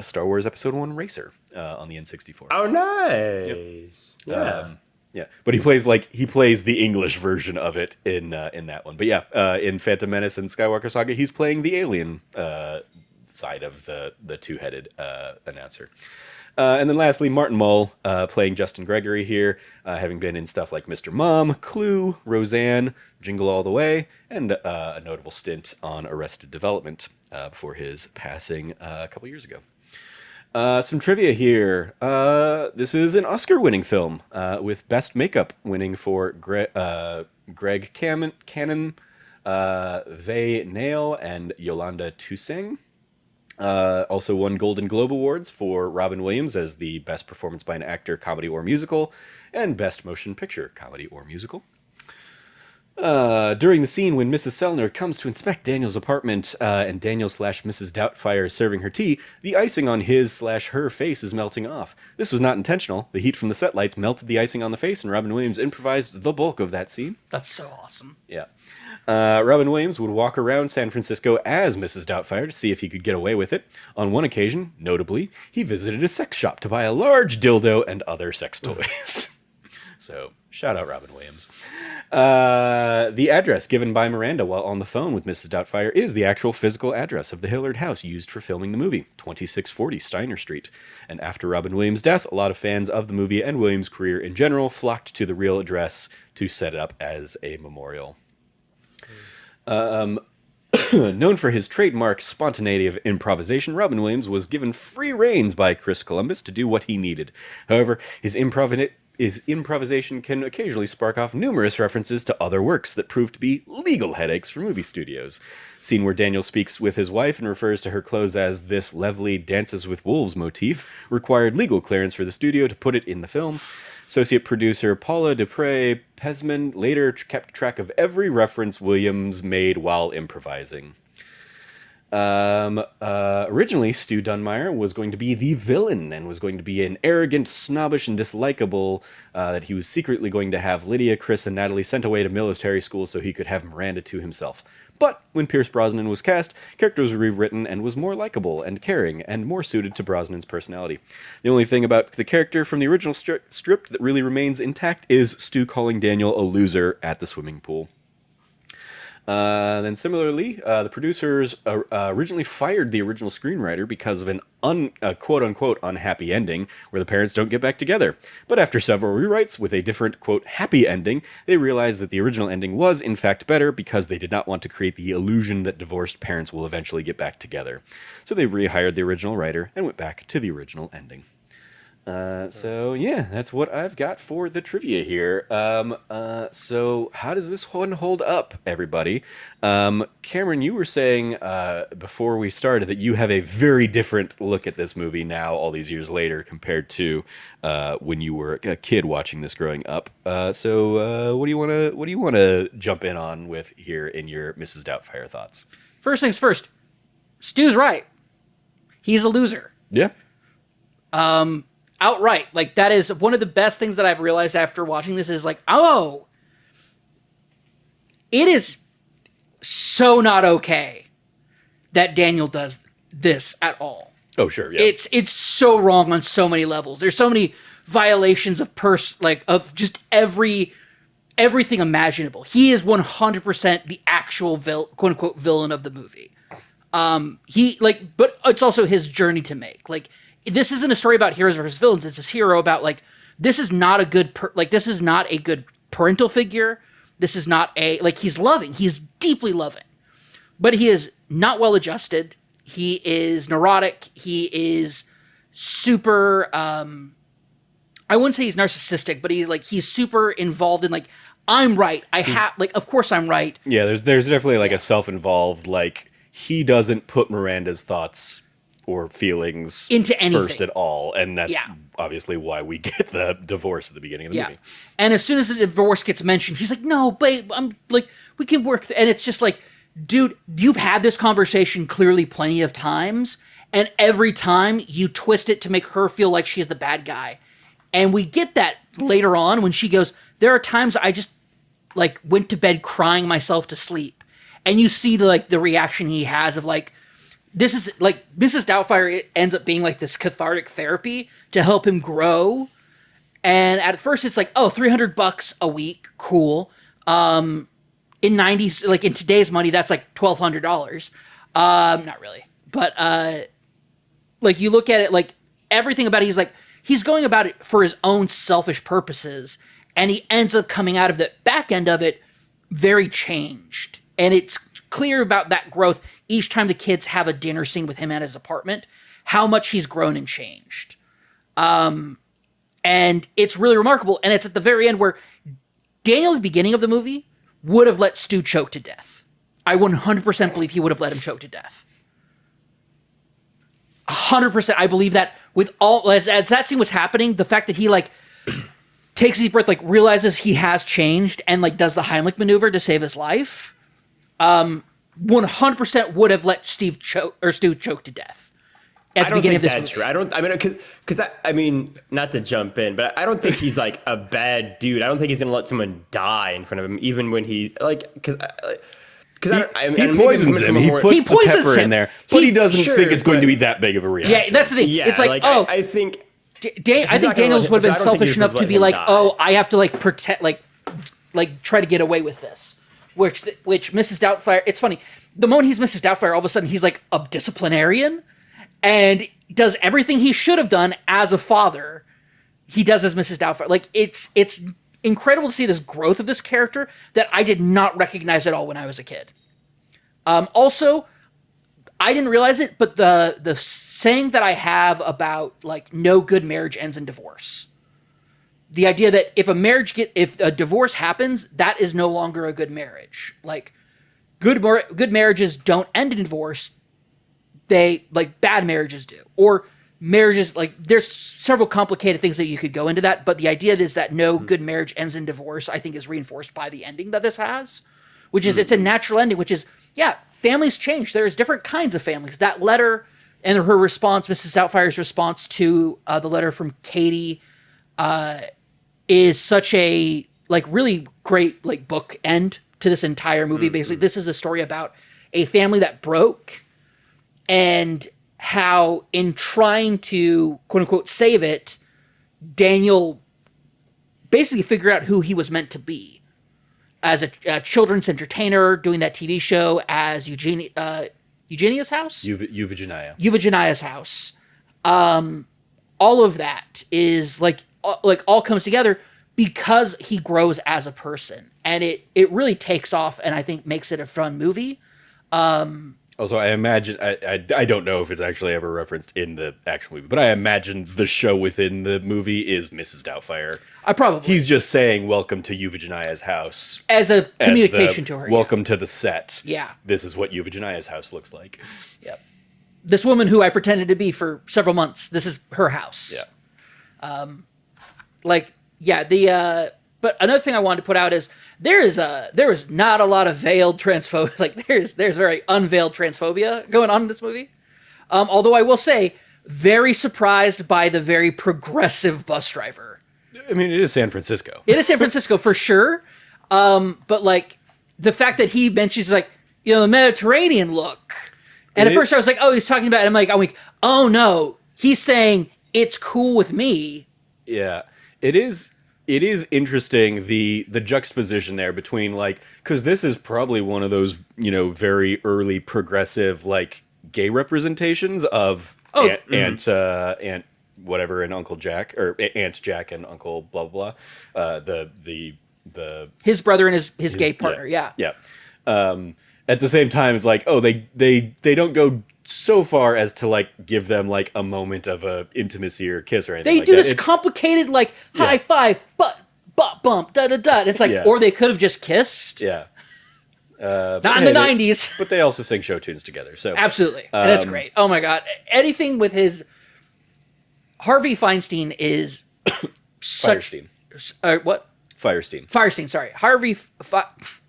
Speaker 1: Star Wars Episode 1 Racer on the N64.
Speaker 3: Oh, nice. Yep.
Speaker 1: Yeah, but he plays the English version of it in that one. But yeah, in Phantom Menace and Skywalker Saga, he's playing the alien side of the two-headed announcer. And then lastly, Martin Mull playing Justin Gregory here, having been in stuff like Mr. Mom, Clue, Roseanne, Jingle All the Way, and a notable stint on Arrested Development before his passing a couple years ago. Some trivia here. This is an Oscar-winning film with Best Makeup winning for Greg Cannon, Vey Nail, and Yolanda Toussaint. Also won Golden Globe Awards for Robin Williams as the Best Performance by an Actor, Comedy or Musical, and Best Motion Picture, Comedy or Musical. During the scene when Mrs. Sellner comes to inspect Daniel's apartment and Daniel/Mrs. Doubtfire is serving her tea, the icing on his/her face is melting off. This was not intentional. The heat from the set lights melted the icing on the face, and Robin Williams improvised the bulk of that scene.
Speaker 2: That's so awesome.
Speaker 1: Yeah. Robin Williams would walk around San Francisco as Mrs. Doubtfire to see if he could get away with it. On one occasion, notably, he visited a sex shop to buy a large dildo and other sex toys. So, shout out Robin Williams. The address given by Miranda while on the phone with Mrs. Doubtfire is the actual physical address of the Hillard house used for filming the movie, 2640 Steiner Street. And after Robin Williams' death, a lot of fans of the movie and Williams' career in general flocked to the real address to set it up as a memorial. Known for his trademark spontaneity of improvisation, Robin Williams was given free reins by Chris Columbus to do what he needed. However, his improvisation can occasionally spark off numerous references to other works that prove to be legal headaches for movie studios. Scene where Daniel speaks with his wife and refers to her clothes as this lovely Dances with Wolves motif required legal clearance for the studio to put it in the film. Associate producer Paula Dupre Pesman later kept track of every reference Williams made while improvising. Originally, Stu Dunmire was going to be the villain and was going to be an arrogant, snobbish, and dislikable that he was secretly going to have Lydia, Chris, and Natalie sent away to military school so he could have Miranda to himself. But when Pierce Brosnan was cast, character was rewritten and was more likable and caring and more suited to Brosnan's personality. The only thing about the character from the original script that really remains intact is Stu calling Daniel a loser at the swimming pool. Then similarly, the producers originally fired the original screenwriter because of an quote-unquote unhappy ending where the parents don't get back together. But after several rewrites with a different, quote, happy ending, they realized that the original ending was, in fact, better because they did not want to create the illusion that divorced parents will eventually get back together. So they rehired the original writer and went back to the original ending. So yeah, that's what I've got for the trivia here. So how does this one hold up, everybody? Cameron, you were saying before we started that you have a very different look at this movie now, all these years later, compared to when you were a kid watching this growing up. So what do you want to jump in on with here in your Mrs. Doubtfire thoughts?
Speaker 2: First things first, Stu's right. He's a loser.
Speaker 1: Yeah.
Speaker 2: Outright. Like, that is one of the best things that I've realized after watching this is like, oh, it is so not okay that Daniel does this at all.
Speaker 1: Oh, sure. Yeah.
Speaker 2: It's so wrong on so many levels. There's so many violations of of just everything imaginable. He is 100% the actual quote unquote villain of the movie. But it's also his journey to make. Like, this isn't a story about heroes versus villains. It's this hero about, like, this is not a good, this is not a good parental figure. This is not he's loving. He's deeply loving. But he is not well adjusted. He is neurotic. He is super, I wouldn't say he's narcissistic, but he's super involved in, like, I'm right. Of course I'm right.
Speaker 1: Yeah, there's definitely, like, a self-involved, like, he doesn't put Miranda's thoughts or feelings
Speaker 2: into anything
Speaker 1: first at all, and that's obviously why we get the divorce at the beginning of the movie.
Speaker 2: And as soon as the divorce gets mentioned, he's like, "No, babe, I'm like, we can work." And it's just like, dude, you've had this conversation clearly plenty of times, and every time you twist it to make her feel like she's the bad guy. And we get that later on when she goes, "There are times I just like went to bed crying myself to sleep," and you see the reaction he has of like. This is like Mrs. Doubtfire. It ends up being like this cathartic therapy to help him grow. And at first it's like, oh, $300 a week. Cool. In today's money, that's like $1,200. Not really, but, like you look at it, like everything about it, he's going about it for his own selfish purposes. And he ends up coming out of the back end of it very changed. And it's clear about that growth each time the kids have a dinner scene with him at his apartment, how much he's grown and changed. And it's really remarkable. And it's at the very end where Daniel, at the beginning of the movie, would have let Stu choke to death. I 100% believe he would have let him choke to death. 100%. I believe that with all, as that scene was happening, the fact that he takes a deep breath, realizes he has changed and does the Heimlich maneuver to save his life. 100% would have let Stu choke to death at the beginning of this movie.
Speaker 3: True. I mean, not to jump in, but I don't think he's like a bad dude. I don't think he's gonna let someone die in front of him, even when he because
Speaker 1: he poisons him. He puts the pepper in there, but he doesn't think it's going to be that big of a reaction.
Speaker 2: Yeah, that's the thing.
Speaker 3: Yeah,
Speaker 2: it's like,
Speaker 3: I think
Speaker 2: Daniels would have been selfish enough to be like, oh, I have to protect, try to get away with this. Which Mrs. Doubtfire, it's funny, the moment he's Mrs. Doubtfire, all of a sudden he's like a disciplinarian and does everything he should have done as a father, he does as Mrs. Doubtfire. It's incredible to see this growth of this character that I did not recognize at all when I was a kid. Also, I didn't realize it, but the saying that I have about no good marriage ends in divorce. The idea that if a divorce happens, that is no longer a good marriage. Good marriages don't end in divorce. They bad marriages do. Or marriages there's several complicated things that you could go into that, but the idea is that no good marriage ends in divorce, I think, is reinforced by the ending that this has, which is it's a natural ending, which is families change. There's different kinds of families. That letter and her response, Mrs. Doubtfire's response to the letter from Katie, is such a really great book end to this entire movie. Basically, this is a story about a family that broke and how in trying to quote unquote save it, Daniel basically figured out who he was meant to be as a children's entertainer, doing that TV show as Eugenia's house? Eugenia's house. All of that is all comes together because he grows as a person, and it really takes off, and I think makes it a fun movie.
Speaker 1: Also, I imagine I don't know if it's actually ever referenced in the actual movie, but I imagine the show within the movie is Mrs. Doubtfire.
Speaker 2: I probably
Speaker 1: He's just saying welcome to Euphegenia's house
Speaker 2: as a
Speaker 1: as
Speaker 2: communication
Speaker 1: the
Speaker 2: to her.
Speaker 1: welcome to the set.
Speaker 2: Yeah.
Speaker 1: This is what Euphegenia's house looks like.
Speaker 2: Yep. This woman who I pretended to be for several months. This is her house.
Speaker 1: Yeah.
Speaker 2: But another thing I wanted to put out is there is not a lot of veiled transphobia. Like there's very unveiled transphobia going on in this movie. Although I will say, very surprised by the very progressive bus driver.
Speaker 1: I mean, it is San Francisco.
Speaker 2: It is San Francisco for sure. But like the fact that he mentions like, the Mediterranean look. And at first I was like, oh, he's talking about it. I'm like, oh no, he's saying it's cool with me.
Speaker 1: Yeah. It is interesting the juxtaposition there between like, because this is probably one of those very early progressive like gay representations of Aunt whatever and Uncle Jack, or Aunt Jack and Uncle blah blah blah, the
Speaker 2: his brother and his gay partner. Yeah.
Speaker 1: At the same time, it's like, oh, they don't go so far as to like give them like a moment of a intimacy or kiss or anything.
Speaker 2: They
Speaker 1: like
Speaker 2: do
Speaker 1: that.
Speaker 2: this complicated like high five, butt bump, da da da. It's like, or they could have just kissed.
Speaker 1: Yeah.
Speaker 2: Not in the 90s.
Speaker 1: But they also sing show tunes together. So
Speaker 2: Absolutely. And that's great. Oh my God. Anything with his Harvey Feinstein is such what?
Speaker 1: Firestein.
Speaker 2: Sorry. Harvey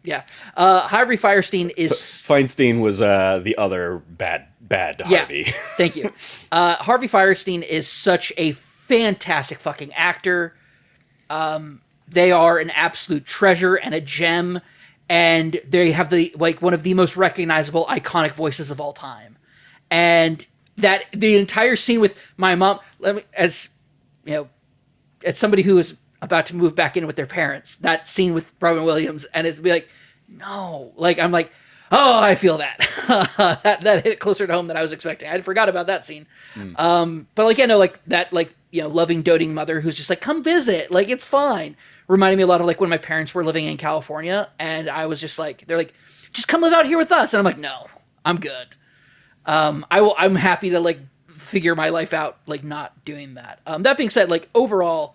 Speaker 2: Firestein is
Speaker 1: Feinstein was the other bad Harvey.
Speaker 2: Yeah, thank you. Harvey Firestein is such a fantastic fucking actor. They are an absolute treasure and a gem, and they have one of the most recognizable, iconic voices of all time. And that the entire scene with my mom, as somebody who is about to move back in with their parents, that scene with Robin Williams, and it's be like, no, like I'm like, oh, I feel that. that hit closer to home than I was expecting. I forgot about that scene. But like, like that, like, loving, doting mother who's just like, come visit, like it's fine. Reminded me a lot of like when my parents were living in California, and I was just like, they're like, just come live out here with us, and I'm like, no, I'm good. I'm happy to like figure my life out, like not doing that. That being said, like overall,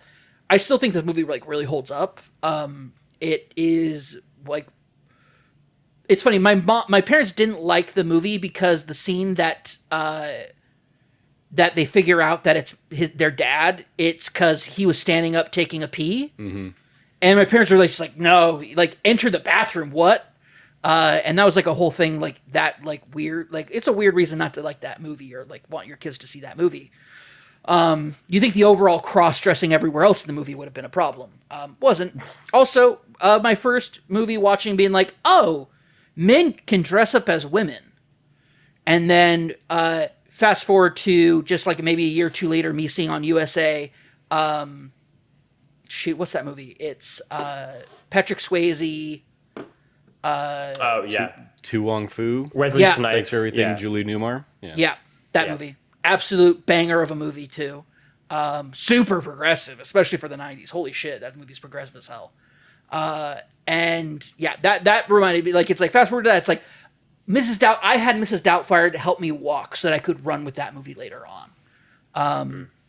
Speaker 2: I still think this movie like really holds up. It is like, it's funny. My parents didn't like the movie because the scene that they figure out that it's their dad. It's because he was standing up taking a pee, and my parents were like, just like, no, like enter the bathroom. What? And that was like a whole thing like that, like weird. Like it's a weird reason not to like that movie or like want your kids to see that movie. You think the overall cross-dressing everywhere else in the movie would have been a problem. Wasn't. Also, my first movie watching being like, oh, men can dress up as women. And then fast forward to just like maybe a year or two later, me seeing on USA, what's that movie? It's Patrick Swayze.
Speaker 1: Tu Wong Fu.
Speaker 3: Wesley
Speaker 2: Yeah.
Speaker 3: Snipes.
Speaker 1: Thanks for everything,
Speaker 3: Yeah.
Speaker 1: Julie Newmar.
Speaker 2: Yeah, that movie. Absolute banger of a movie, too. Super progressive, especially for the 90s. Holy shit, that movie's progressive as hell. And yeah, that reminded me, like, it's like, fast forward to that, it's like, I had Mrs. Doubtfire to help me walk so that I could run with that movie later on.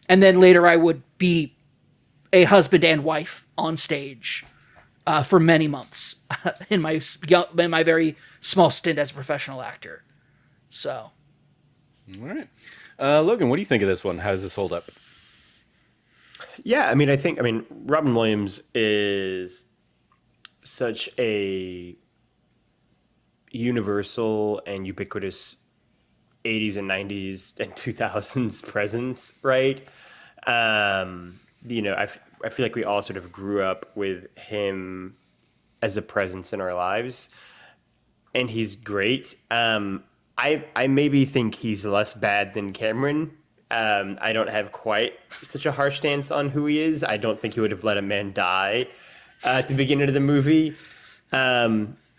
Speaker 2: And then later I would be a husband and wife on stage for many months in my very small stint as a professional actor. So.
Speaker 1: All right. Logan, what do you think of this one? How does this hold up?
Speaker 3: Yeah, I mean, Robin Williams is such a universal and ubiquitous 80s and 90s and 2000s presence, right? I feel like we all sort of grew up with him as a presence in our lives, and he's great. I maybe think he's less bad than Cameron. I don't have quite such a harsh stance on who he is. I don't think he would have let a man die at the beginning of the movie.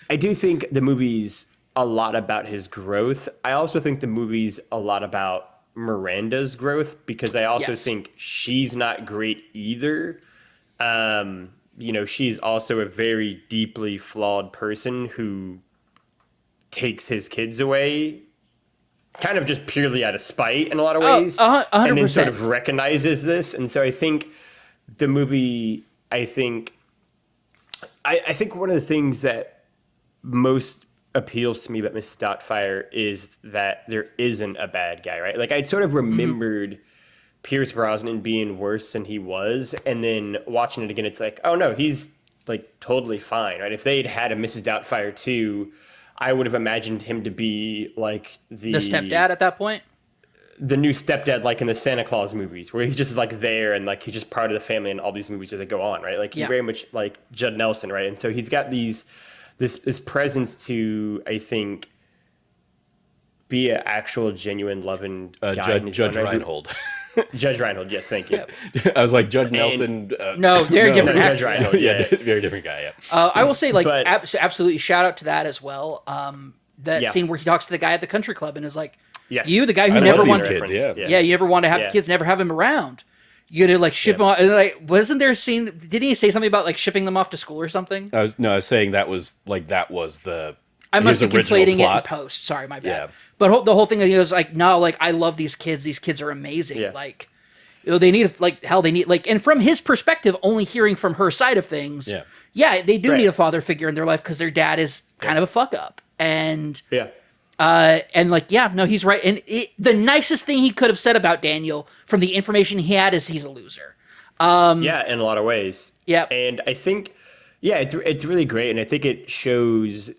Speaker 3: I do think the movie's a lot about his growth. I also think the movie's a lot about Miranda's growth, because I also think she's not great either. She's also a very deeply flawed person who takes his kids away kind of just purely out of spite in a lot of
Speaker 2: Oh,
Speaker 3: ways,
Speaker 2: 100%.
Speaker 3: and then sort of recognizes this. And so I think the movie, I think one of the things that most appeals to me about Miss Doubtfire is that there isn't a bad guy, right? Like I'd sort of remembered Pierce Brosnan being worse than he was, and then watching it again, it's like, oh no, he's like totally fine, right? If they'd had a Mrs. Doubtfire 2, I would have imagined him to be like the
Speaker 2: stepdad at that point.
Speaker 3: The new stepdad, like in the Santa Claus movies, where he's just like there and like he's just part of the family in all these movies that go on, right? Like he's very much like Judd Nelson, right? And so he's got this presence to, I think, be an actual genuine loving guy.
Speaker 1: Judge Reinhold.
Speaker 3: Judge Reinhold, yes, thank you.
Speaker 1: I was like Judge Nelson.
Speaker 2: No, very different.
Speaker 3: Judge Reinhold, yeah.
Speaker 1: Very different guy. Yeah.
Speaker 2: I will say, like,
Speaker 3: But-
Speaker 2: absolutely shout out to that as well. That scene where he talks to the guy at the country club and is like,
Speaker 3: Yes.
Speaker 2: "You, the guy who
Speaker 1: I
Speaker 2: never
Speaker 1: love these
Speaker 2: wanted,
Speaker 1: kids.
Speaker 2: yeah, you ever want to have
Speaker 3: Yeah.
Speaker 2: kids, never have him around. You gotta like ship him off." And, like, wasn't there a scene? Didn't he say something about like shipping them off to school or something?
Speaker 1: I was saying that was the.
Speaker 2: I must be
Speaker 1: his original
Speaker 2: conflating it in
Speaker 1: plot.
Speaker 2: post. Sorry, my bad.
Speaker 1: Yeah.
Speaker 2: But the whole thing that he was like, "No, like I love these kids. These kids are amazing.
Speaker 3: Yeah.
Speaker 2: Like, you know, they need like hell. They need like." And from his perspective, only hearing from her side of things, they do
Speaker 3: Right.
Speaker 2: need a father figure in their life because their dad is kind of a fuck up. And
Speaker 3: Yeah.
Speaker 2: he's right. And the nicest thing he could have said about Daniel, from the information he had, is he's a loser.
Speaker 3: Yeah, in a lot of ways.
Speaker 2: Yep.
Speaker 3: And I think, it's really great, and I think it shows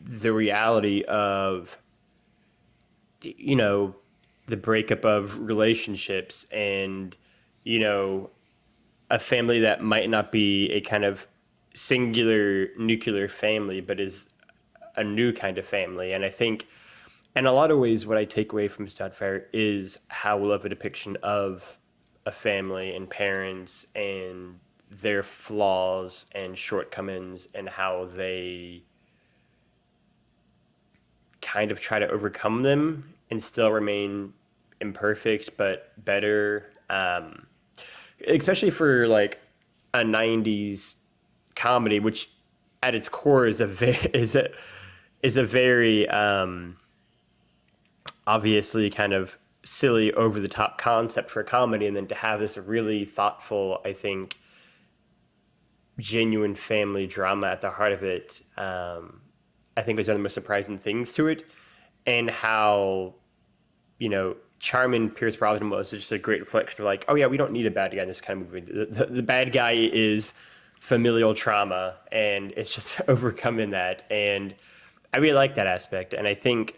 Speaker 3: the reality of, you know, the breakup of relationships and, you know, a family that might not be a kind of singular nuclear family, but is a new kind of family. And I think, in a lot of ways, what I take away from Doubtfire is how well of a depiction of a family and parents and their flaws and shortcomings and how they kind of try to overcome them and still remain imperfect but better. Especially for like a 90s comedy, which at its core is a very obviously kind of silly, over the top concept for a comedy, and then to have this really thoughtful, I think, genuine family drama at the heart of it, I think was one of the most surprising things to it, and how, you know, charming Pierce Brosnan was just a great reflection of like, oh yeah, we don't need a bad guy in this kind of movie. The bad guy is familial trauma, and it's just overcoming that, and I really like that aspect, and I think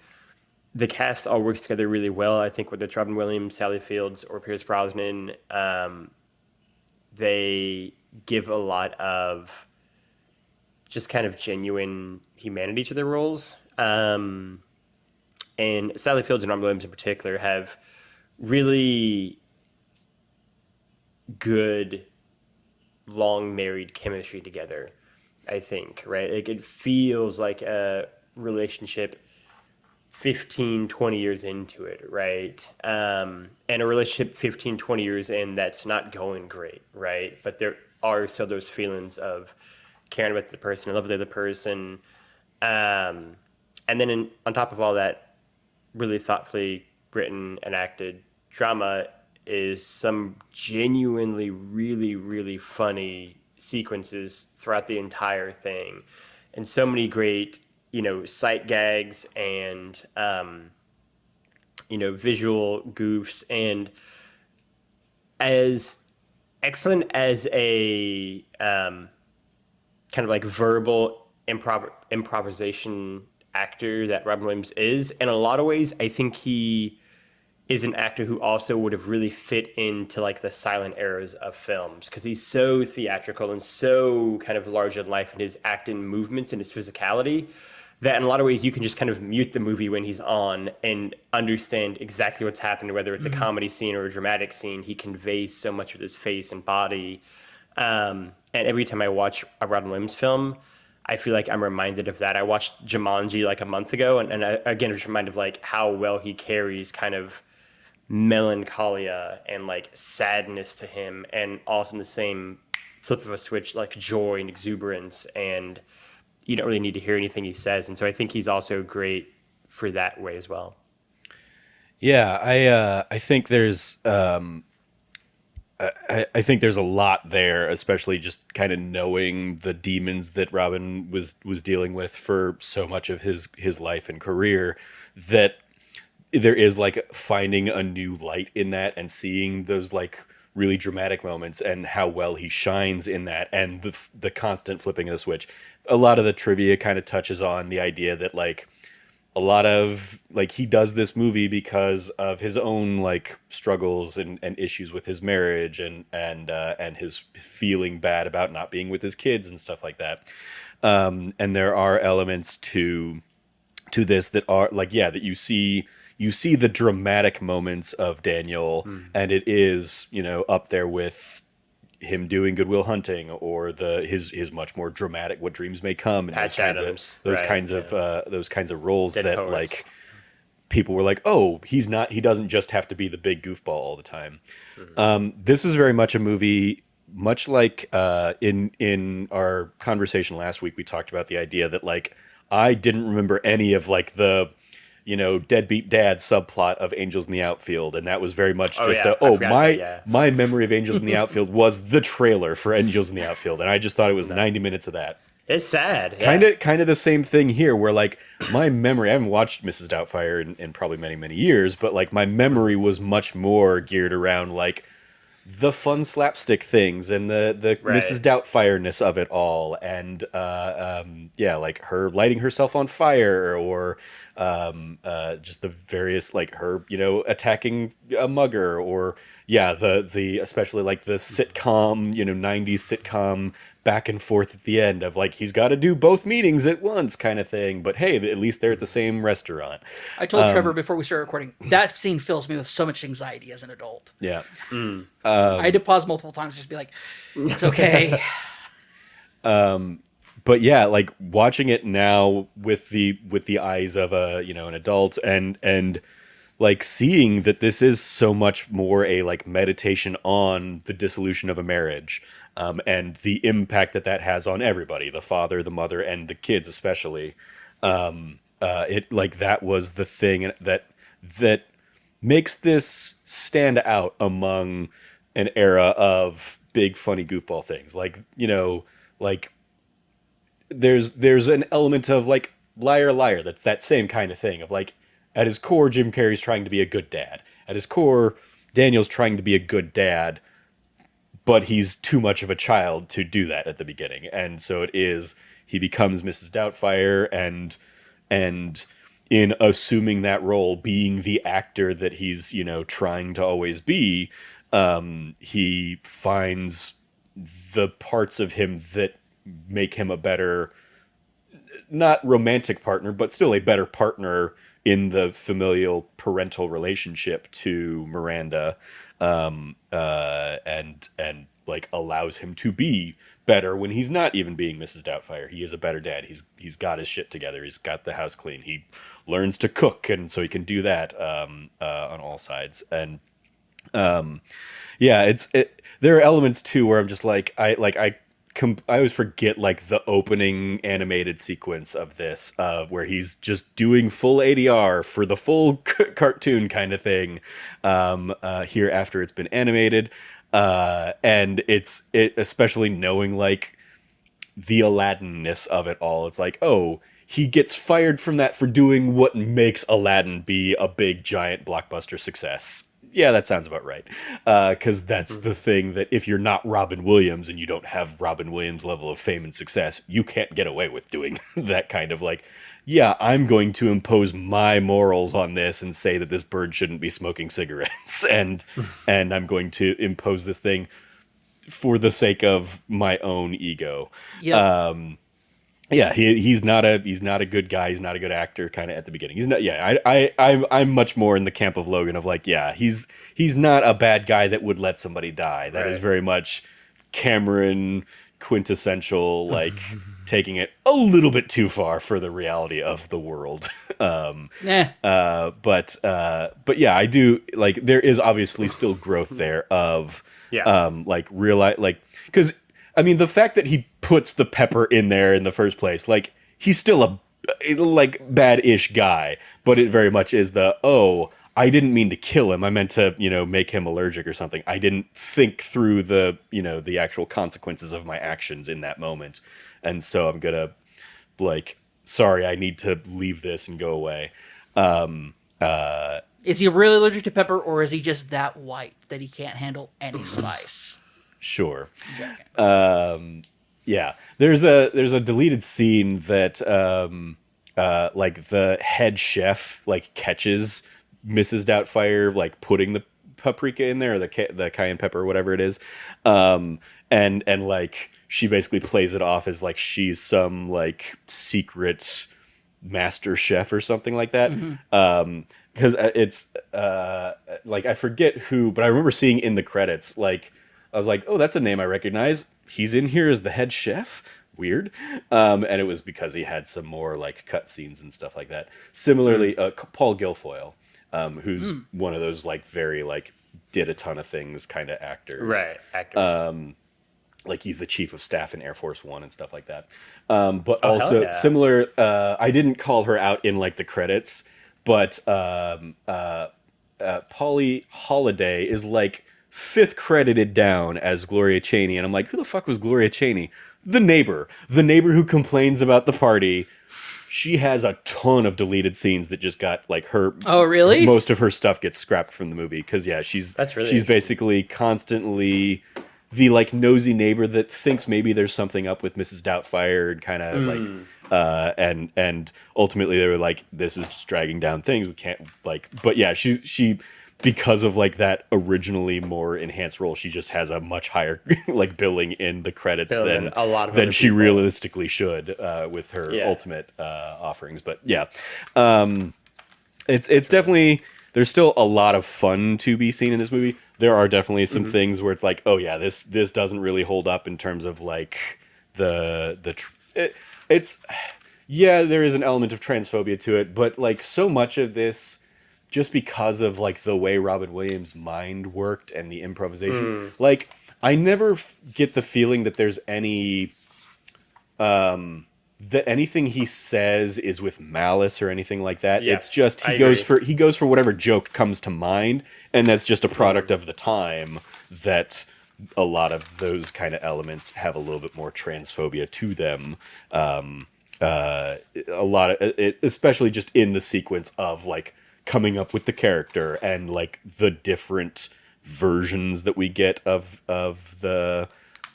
Speaker 3: the cast all works together really well. I think whether it's Robin Williams, Sally Fields, or Pierce Brosnan, they give a lot of just kind of genuine humanity to their roles. And Sally Fields and Robin Williams in particular have really good, long married chemistry together, I think, right? Like it feels like a relationship 15, 20 years into it, right? And a relationship 15, 20 years in that's not going great, right? But there are still those feelings of caring about the person, in love with the other person. And then on top of all that, really thoughtfully written and acted drama is some genuinely really, really funny sequences throughout the entire thing. And so many great, you know, sight gags and, you know, visual goofs. And as excellent as a kind of like verbal improvisation actor that Robin Williams is, in a lot of ways, I think he is an actor who also would have really fit into like the silent eras of films, because he's so theatrical and so kind of larger than life in his acting movements and his physicality, that in a lot of ways you can just kind of mute the movie when he's on and understand exactly what's happening, whether it's a comedy scene or a dramatic scene. He conveys so much with his face and body. And every time I watch a Robin Williams film, I feel like I'm reminded of that. I watched Jumanji like a month ago, and I, again, was reminded of like how well he carries kind of melancholia and like sadness to him, and also in the same flip of a switch, like joy and exuberance, and you don't really need to hear anything he says. And so I think he's also great for that way as well.
Speaker 1: Yeah, I think there's I think there's a lot there, especially just kind of knowing the demons that Robin was dealing with for so much of his life and career, that there is like finding a new light in that and seeing those like really dramatic moments and how well he shines in that, and the constant flipping of the switch. A lot of the trivia kind of touches on the idea that like a lot of like he does this movie because of his own like struggles and issues with his marriage and his feeling bad about not being with his kids and stuff like that. And there are elements to this that are like, yeah, that you see the dramatic moments of Daniel, and it is, you know, up there with him doing Goodwill Hunting, or his much more dramatic What Dreams May Come, and
Speaker 3: Patch Adams,
Speaker 1: those
Speaker 3: right,
Speaker 1: kinds of roles
Speaker 3: Dead
Speaker 1: that
Speaker 3: Poets.
Speaker 1: like people were like, oh, he doesn't just have to be the big goofball all the time. This is very much a movie, much like in our conversation last week, we talked about the idea that like I didn't remember any of like the, you know, deadbeat dad subplot of Angels in the Outfield, and that was very much just
Speaker 3: yeah, I forgot
Speaker 1: my
Speaker 3: that, yeah.
Speaker 1: my memory of Angels in the Outfield was the trailer for Angels in the Outfield, and I just thought it was 90 minutes of that.
Speaker 3: It's sad. Yeah.
Speaker 1: Kind of the same thing here, where like my memory, I haven't watched Mrs. Doubtfire in probably many years, but like my memory was much more geared around like the fun slapstick things and the
Speaker 3: Right.
Speaker 1: Mrs. Doubtfire-ness of it all, and yeah, like her lighting herself on fire, or just the various like her, you know, attacking a mugger, or yeah, the especially like the sitcom, you know, 90s sitcom back and forth at the end of like he's got to do both meetings at once kind of thing, but hey, at least they're at the same restaurant.
Speaker 2: I told Trevor before we started recording, that scene fills me with so much anxiety as an adult.
Speaker 1: Yeah.
Speaker 2: I had to pause multiple times, just be like, it's okay.
Speaker 1: But yeah, like watching it now with the eyes of a, you know, an adult, and like seeing that this is so much more a like meditation on the dissolution of a marriage, and the impact that has on everybody, the father, the mother, and the kids especially. It like that was the thing that makes this stand out among an era of big funny goofball things. Like, you know, like there's an element of like Liar Liar that's that same kind of thing of like at his core Jim Carrey's trying to be a good dad. At his core Daniel's trying to be a good dad, but he's too much of a child to do that at the beginning. And so he becomes Mrs. Doubtfire, and in assuming that role, being the actor that he's, you know, trying to always be, he finds the parts of him that make him a better, not romantic partner, but still a better partner in the familial parental relationship to Miranda, and like allows him to be better when he's not even being Mrs. Doubtfire. He is a better dad. He's got his shit together. He's got the house clean. He learns to cook, and so he can do that on all sides. And yeah, there are elements too where I'm just like I always forget like the opening animated sequence of this, where he's just doing full ADR for the full cartoon kind of thing, here after it's been animated, and it especially knowing like the Aladdin-ness of it all. It's like, oh, he gets fired from that for doing what makes Aladdin be a big giant blockbuster success. Yeah, that sounds about right. Because that's the thing, that if you're not Robin Williams and you don't have Robin Williams' level of fame and success, you can't get away with doing that kind of like, yeah, I'm going to impose my morals on this and say that this bird shouldn't be smoking cigarettes, and I'm going to impose this thing for the sake of my own ego.
Speaker 2: Yeah.
Speaker 1: Yeah, he's not a good guy. He's not a good actor. Kind of at the beginning, he's not. Yeah, I'm much more in the camp of Logan of like, yeah, he's not a bad guy that would let somebody die. That is
Speaker 3: Right.
Speaker 1: very much Cameron quintessential, like taking it a little bit too far for the reality of the world.
Speaker 2: Nah.
Speaker 1: But yeah, I do like there is obviously still growth there of
Speaker 3: Yeah.
Speaker 1: like realize like because I mean the fact that he puts the pepper in there in the first place, like he's still a like bad-ish guy, but it very much is the I didn't mean to kill him. I meant to, make him allergic or something. I didn't think through the actual consequences of my actions in that moment. And so I'm going to, sorry, I need to leave this and go away.
Speaker 2: Is he really allergic to pepper, or is he just that white that he can't handle any spice?
Speaker 1: Sure. Yeah. There's a deleted scene that the head chef catches Mrs. Doubtfire putting the paprika in there, or the cayenne pepper or whatever it is, and she basically plays it off as she's some secret master chef or something like that. Because it's I forget who, but I remember seeing in the credits I was like, oh, that's a name I recognize. He's in here as the head chef. Weird. And it was because he had some more cut scenes and stuff like that. Similarly, Paul Guilfoyle, who's one of those very did a ton of things kind of actors.
Speaker 3: Right, actors.
Speaker 1: He's the chief of staff in Air Force One and stuff like that. But also similar, I didn't call her out in the credits, but Polly Holiday is fifth credited down as Gloria Cheney, and I'm like, who the fuck was Gloria Cheney? The neighbor who complains about the party. She has a ton of deleted scenes that just got her.
Speaker 2: Oh, really?
Speaker 1: Most of her stuff gets scrapped from the movie because she's basically constantly the nosy neighbor that thinks maybe there's something up with Mrs. Doubtfire and kind of and ultimately they were this is just dragging down things. We can't but yeah, she because of that originally more enhanced role, she just has a much higher billing in the credits than
Speaker 3: a lot of
Speaker 1: than she
Speaker 3: people.
Speaker 1: realistically should with her ultimate offerings. But yeah, it's definitely, there's still a lot of fun to be seen in this movie. There are definitely some things where it's oh yeah, this doesn't really hold up in terms of it's there is an element of transphobia to it, but so much of this, just because of the way Robin Williams' mind worked and the improvisation, I never get the feeling that there's any that anything he says is with malice or anything like that.
Speaker 3: Yeah,
Speaker 1: it's just he goes for whatever joke comes to mind, and that's just a product of the time that a lot of those kind of elements have a little bit more transphobia to them. A lot of it, especially just in the sequence of coming up with the character and the different versions that we get of the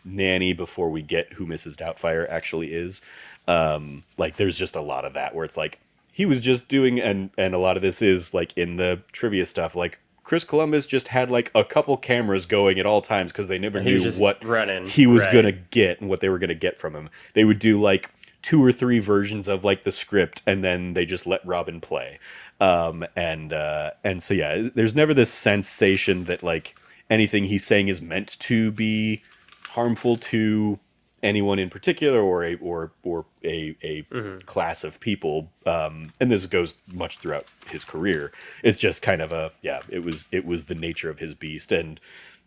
Speaker 1: nanny before we get who Mrs. Doubtfire actually is. There's just a lot of that where it's he was just doing, and a lot of this is in the trivia stuff, Chris Columbus just had a couple cameras going at all times because they never knew what he was gonna get and what they were gonna get from him. They would do 2 or 3 versions of the script, and then they just let Robin play. And so yeah, there's never this sensation that anything he's saying is meant to be harmful to anyone in particular or a class of people. And this goes much throughout his career. It's just kind of it was the nature of his beast. And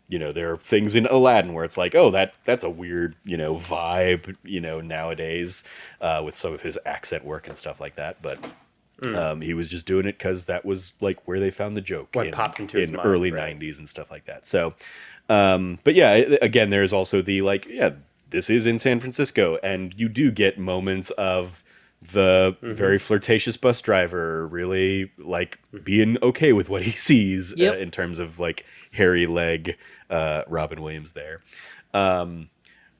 Speaker 1: there are things in Aladdin where it's oh, that's a weird, vibe, nowadays, with some of his accent work and stuff like that. But he was just doing it because that was where they found the joke
Speaker 3: popped into his mind,
Speaker 1: early 90s and stuff like that. So, but yeah, again, there's also the this is in San Francisco, and you do get moments of the very flirtatious bus driver really being okay with what he sees in terms of hairy leg Robin Williams there.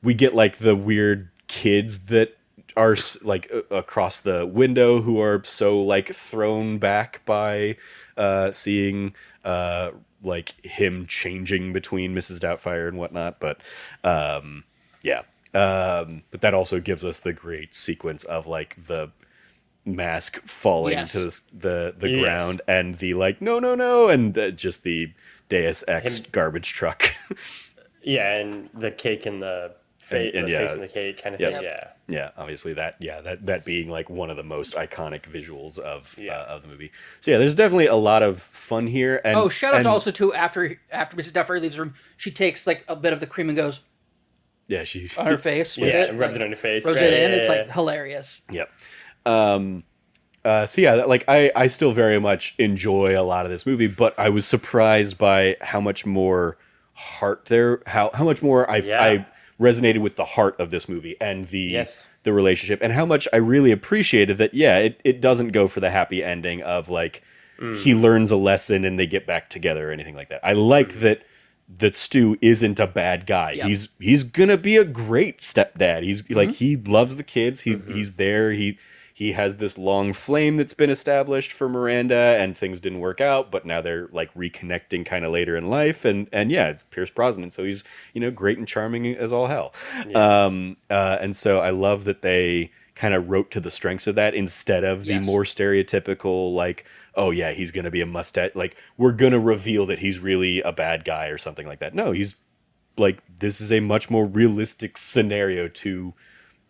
Speaker 1: We get the weird kids that are across the window who are so thrown back by seeing him changing between Mrs. Doubtfire and whatnot. But but that also gives us the great sequence of the mask falling to the ground and the no, and just the Deus Ex garbage truck.
Speaker 3: Yeah, and the cake and the face and the cake kind of thing.
Speaker 1: Yeah, obviously that being one of the most iconic visuals of the movie. So yeah, there's definitely a lot of fun here. And
Speaker 2: shout out also to after Mrs. Doubtfire leaves the room, she takes a bit of the cream and goes
Speaker 1: she
Speaker 2: on her face.
Speaker 3: And rubs it on her face.
Speaker 2: Rubs it in. It's hilarious.
Speaker 1: Yep. So yeah, like I still very much enjoy a lot of this movie, but I was surprised by how much more heart there, how much more I resonated with the heart of this movie and
Speaker 3: Yes.
Speaker 1: the relationship, and how much I really appreciated that. Yeah, it doesn't go for the happy ending of like he learns a lesson and they get back together or anything like that. I like that Stu isn't a bad guy.
Speaker 2: Yep.
Speaker 1: He's gonna be a great stepdad. He's like he loves the kids. He's there. He has this long flame that's been established for Miranda, and things didn't work out, but now they're like reconnecting kind of later in life, and yeah, Pierce Brosnan, so he's great and charming as all hell.
Speaker 3: Yeah.
Speaker 1: And so I love that they kind of wrote to the strengths of that instead of the
Speaker 2: Yes.
Speaker 1: more stereotypical like, oh yeah, he's gonna be a mustache, like we're gonna reveal that he's really a bad guy or something like that. No, he's like, this is a much more realistic scenario to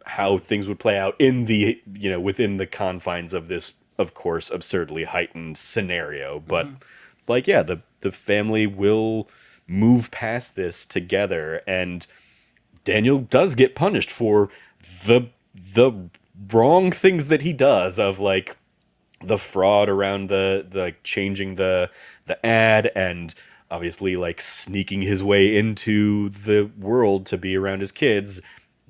Speaker 1: how things would play out in the within the confines of this, of course, absurdly heightened scenario. But like, yeah, the family will move past this together, and Daniel does get punished for the wrong things that he does, of like the fraud around the like changing the ad, and obviously like sneaking his way into the world to be around his kids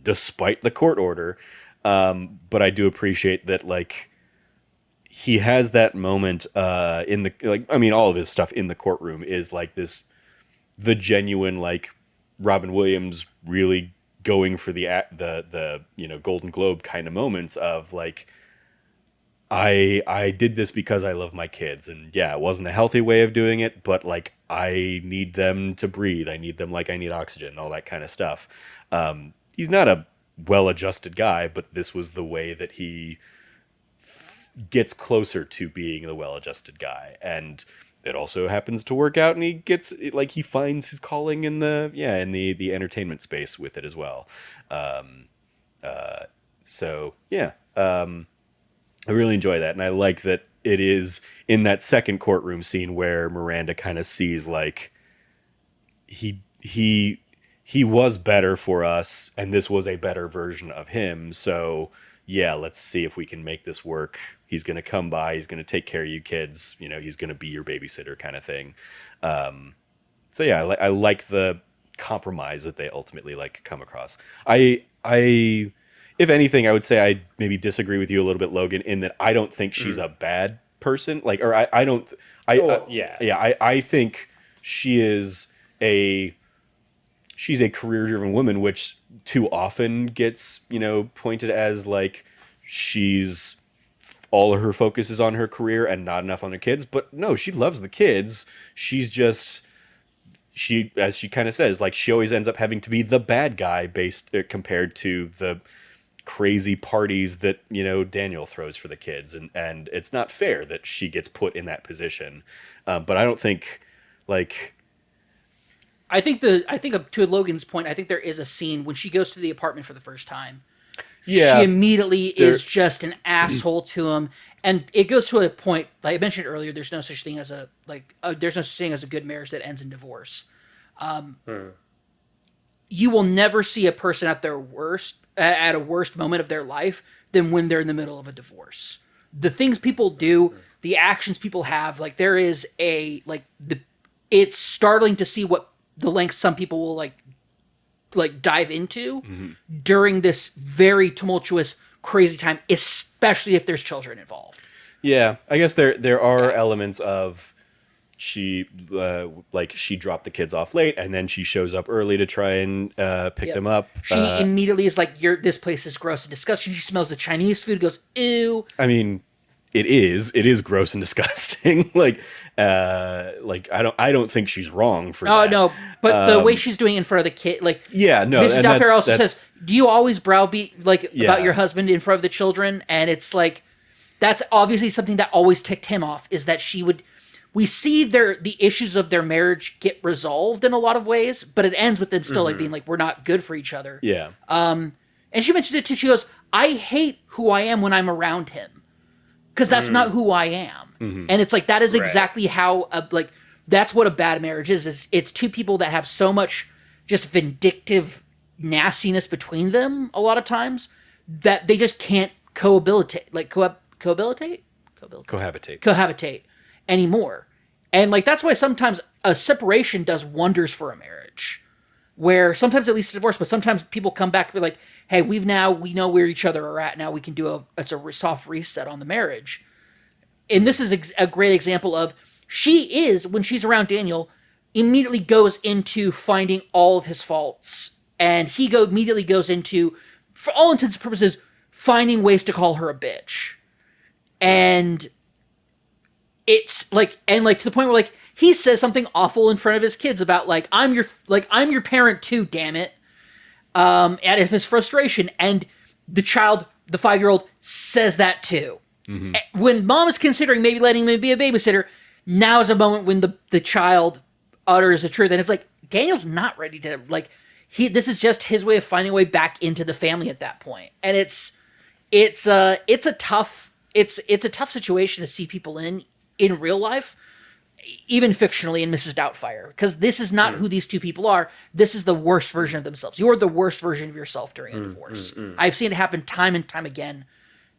Speaker 1: despite the court order. But I do appreciate that like he has that moment in the, like, I mean, all of his stuff in the courtroom is like the genuine like Robin Williams really going for the Golden Globe kind of moments of like, I did this because I love my kids, and yeah, it wasn't a healthy way of doing it, but like I need them to breathe. I need them like I need oxygen, all that kind of stuff. He's not a well-adjusted guy, but this was the way that he gets closer to being the well-adjusted guy, and it also happens to work out, and he gets like he finds his calling in the entertainment space with it as well. So yeah, I really enjoy that, and I like that it is in that second courtroom scene where Miranda kind of sees like he was better for us, and this was a better version of him. So yeah, let's see if we can make this work. He's going to come by. He's going to take care of you kids. He's going to be your babysitter kind of thing. So yeah, I like the compromise that they ultimately like come across. If anything, I would say I maybe disagree with you a little bit, Logan, in that I don't think she's a bad person. Like, or I don't. I think she's a career-driven woman, which too often gets pointed as like she's all of her focus is on her career and not enough on her kids. But no, she loves the kids. She's just as she kind of says, like she always ends up having to be the bad guy compared to the crazy parties that Daniel throws for the kids, and it's not fair that she gets put in that position. But I don't think like.
Speaker 2: I think to Logan's point, I think there is a scene when she goes to the apartment for the first time.
Speaker 1: Yeah,
Speaker 2: she immediately is just an asshole to him, and it goes to a point. Like I mentioned earlier, there's no such thing as a good marriage that ends in divorce. You will never see a person at their worst, at a worst moment of their life, than when they're in the middle of a divorce. The things people do, the actions people have, like there is it's startling to see what the lengths some people will like dive into during this very tumultuous, crazy time, especially if there's children involved.
Speaker 1: Yeah, I guess there are elements of she dropped the kids off late, and then she shows up early to try and pick them up.
Speaker 2: She immediately is like, "This place is gross and disgusting." She smells the Chinese food, goes, "Ew."
Speaker 1: I mean, it is gross and disgusting. I don't think she's wrong for that.
Speaker 2: No, but the way she's doing it in front of the kid, like,
Speaker 1: yeah, no.
Speaker 2: Mrs. Doubtfire also says, "Do you always browbeat about your husband in front of the children?" And it's like, that's obviously something that always ticked him off, is that she would. We see the issues of their marriage get resolved in a lot of ways, but it ends with them still like being like, we're not good for each other.
Speaker 1: Yeah.
Speaker 2: And she mentioned it too. She goes, "I hate who I am when I'm around him, because that's not who I am." And it's like, that is exactly how that's what a bad marriage is it's two people that have so much just vindictive nastiness between them a lot of times that they just can't cohabitate. cohabitate anymore. And like that's why sometimes a separation does wonders for a marriage. Where sometimes it leads to divorce, but sometimes people come back and be like, hey, we know where each other are at now. We can do a soft reset on the marriage. And this is a great example of she is, when she's around Daniel, immediately goes into finding all of his faults. And he immediately goes into, for all intents and purposes, finding ways to call her a bitch. And it's like, to the point where like, he says something awful in front of his kids about like, I'm your parent too, damn it. Out of his frustration. And the 5-year-old says that too. Mm-hmm. When mom is considering maybe letting him be a babysitter, now is a moment when the child utters the truth. And it's like, Daniel's not ready to like, this is just his way of finding a way back into the family at that point. And it's a tough situation to see people in real life. Even fictionally in Mrs. Doubtfire, because this is not who these two people are. This is the worst version of themselves. You're the worst version of yourself during a divorce. I've seen it happen time and time again.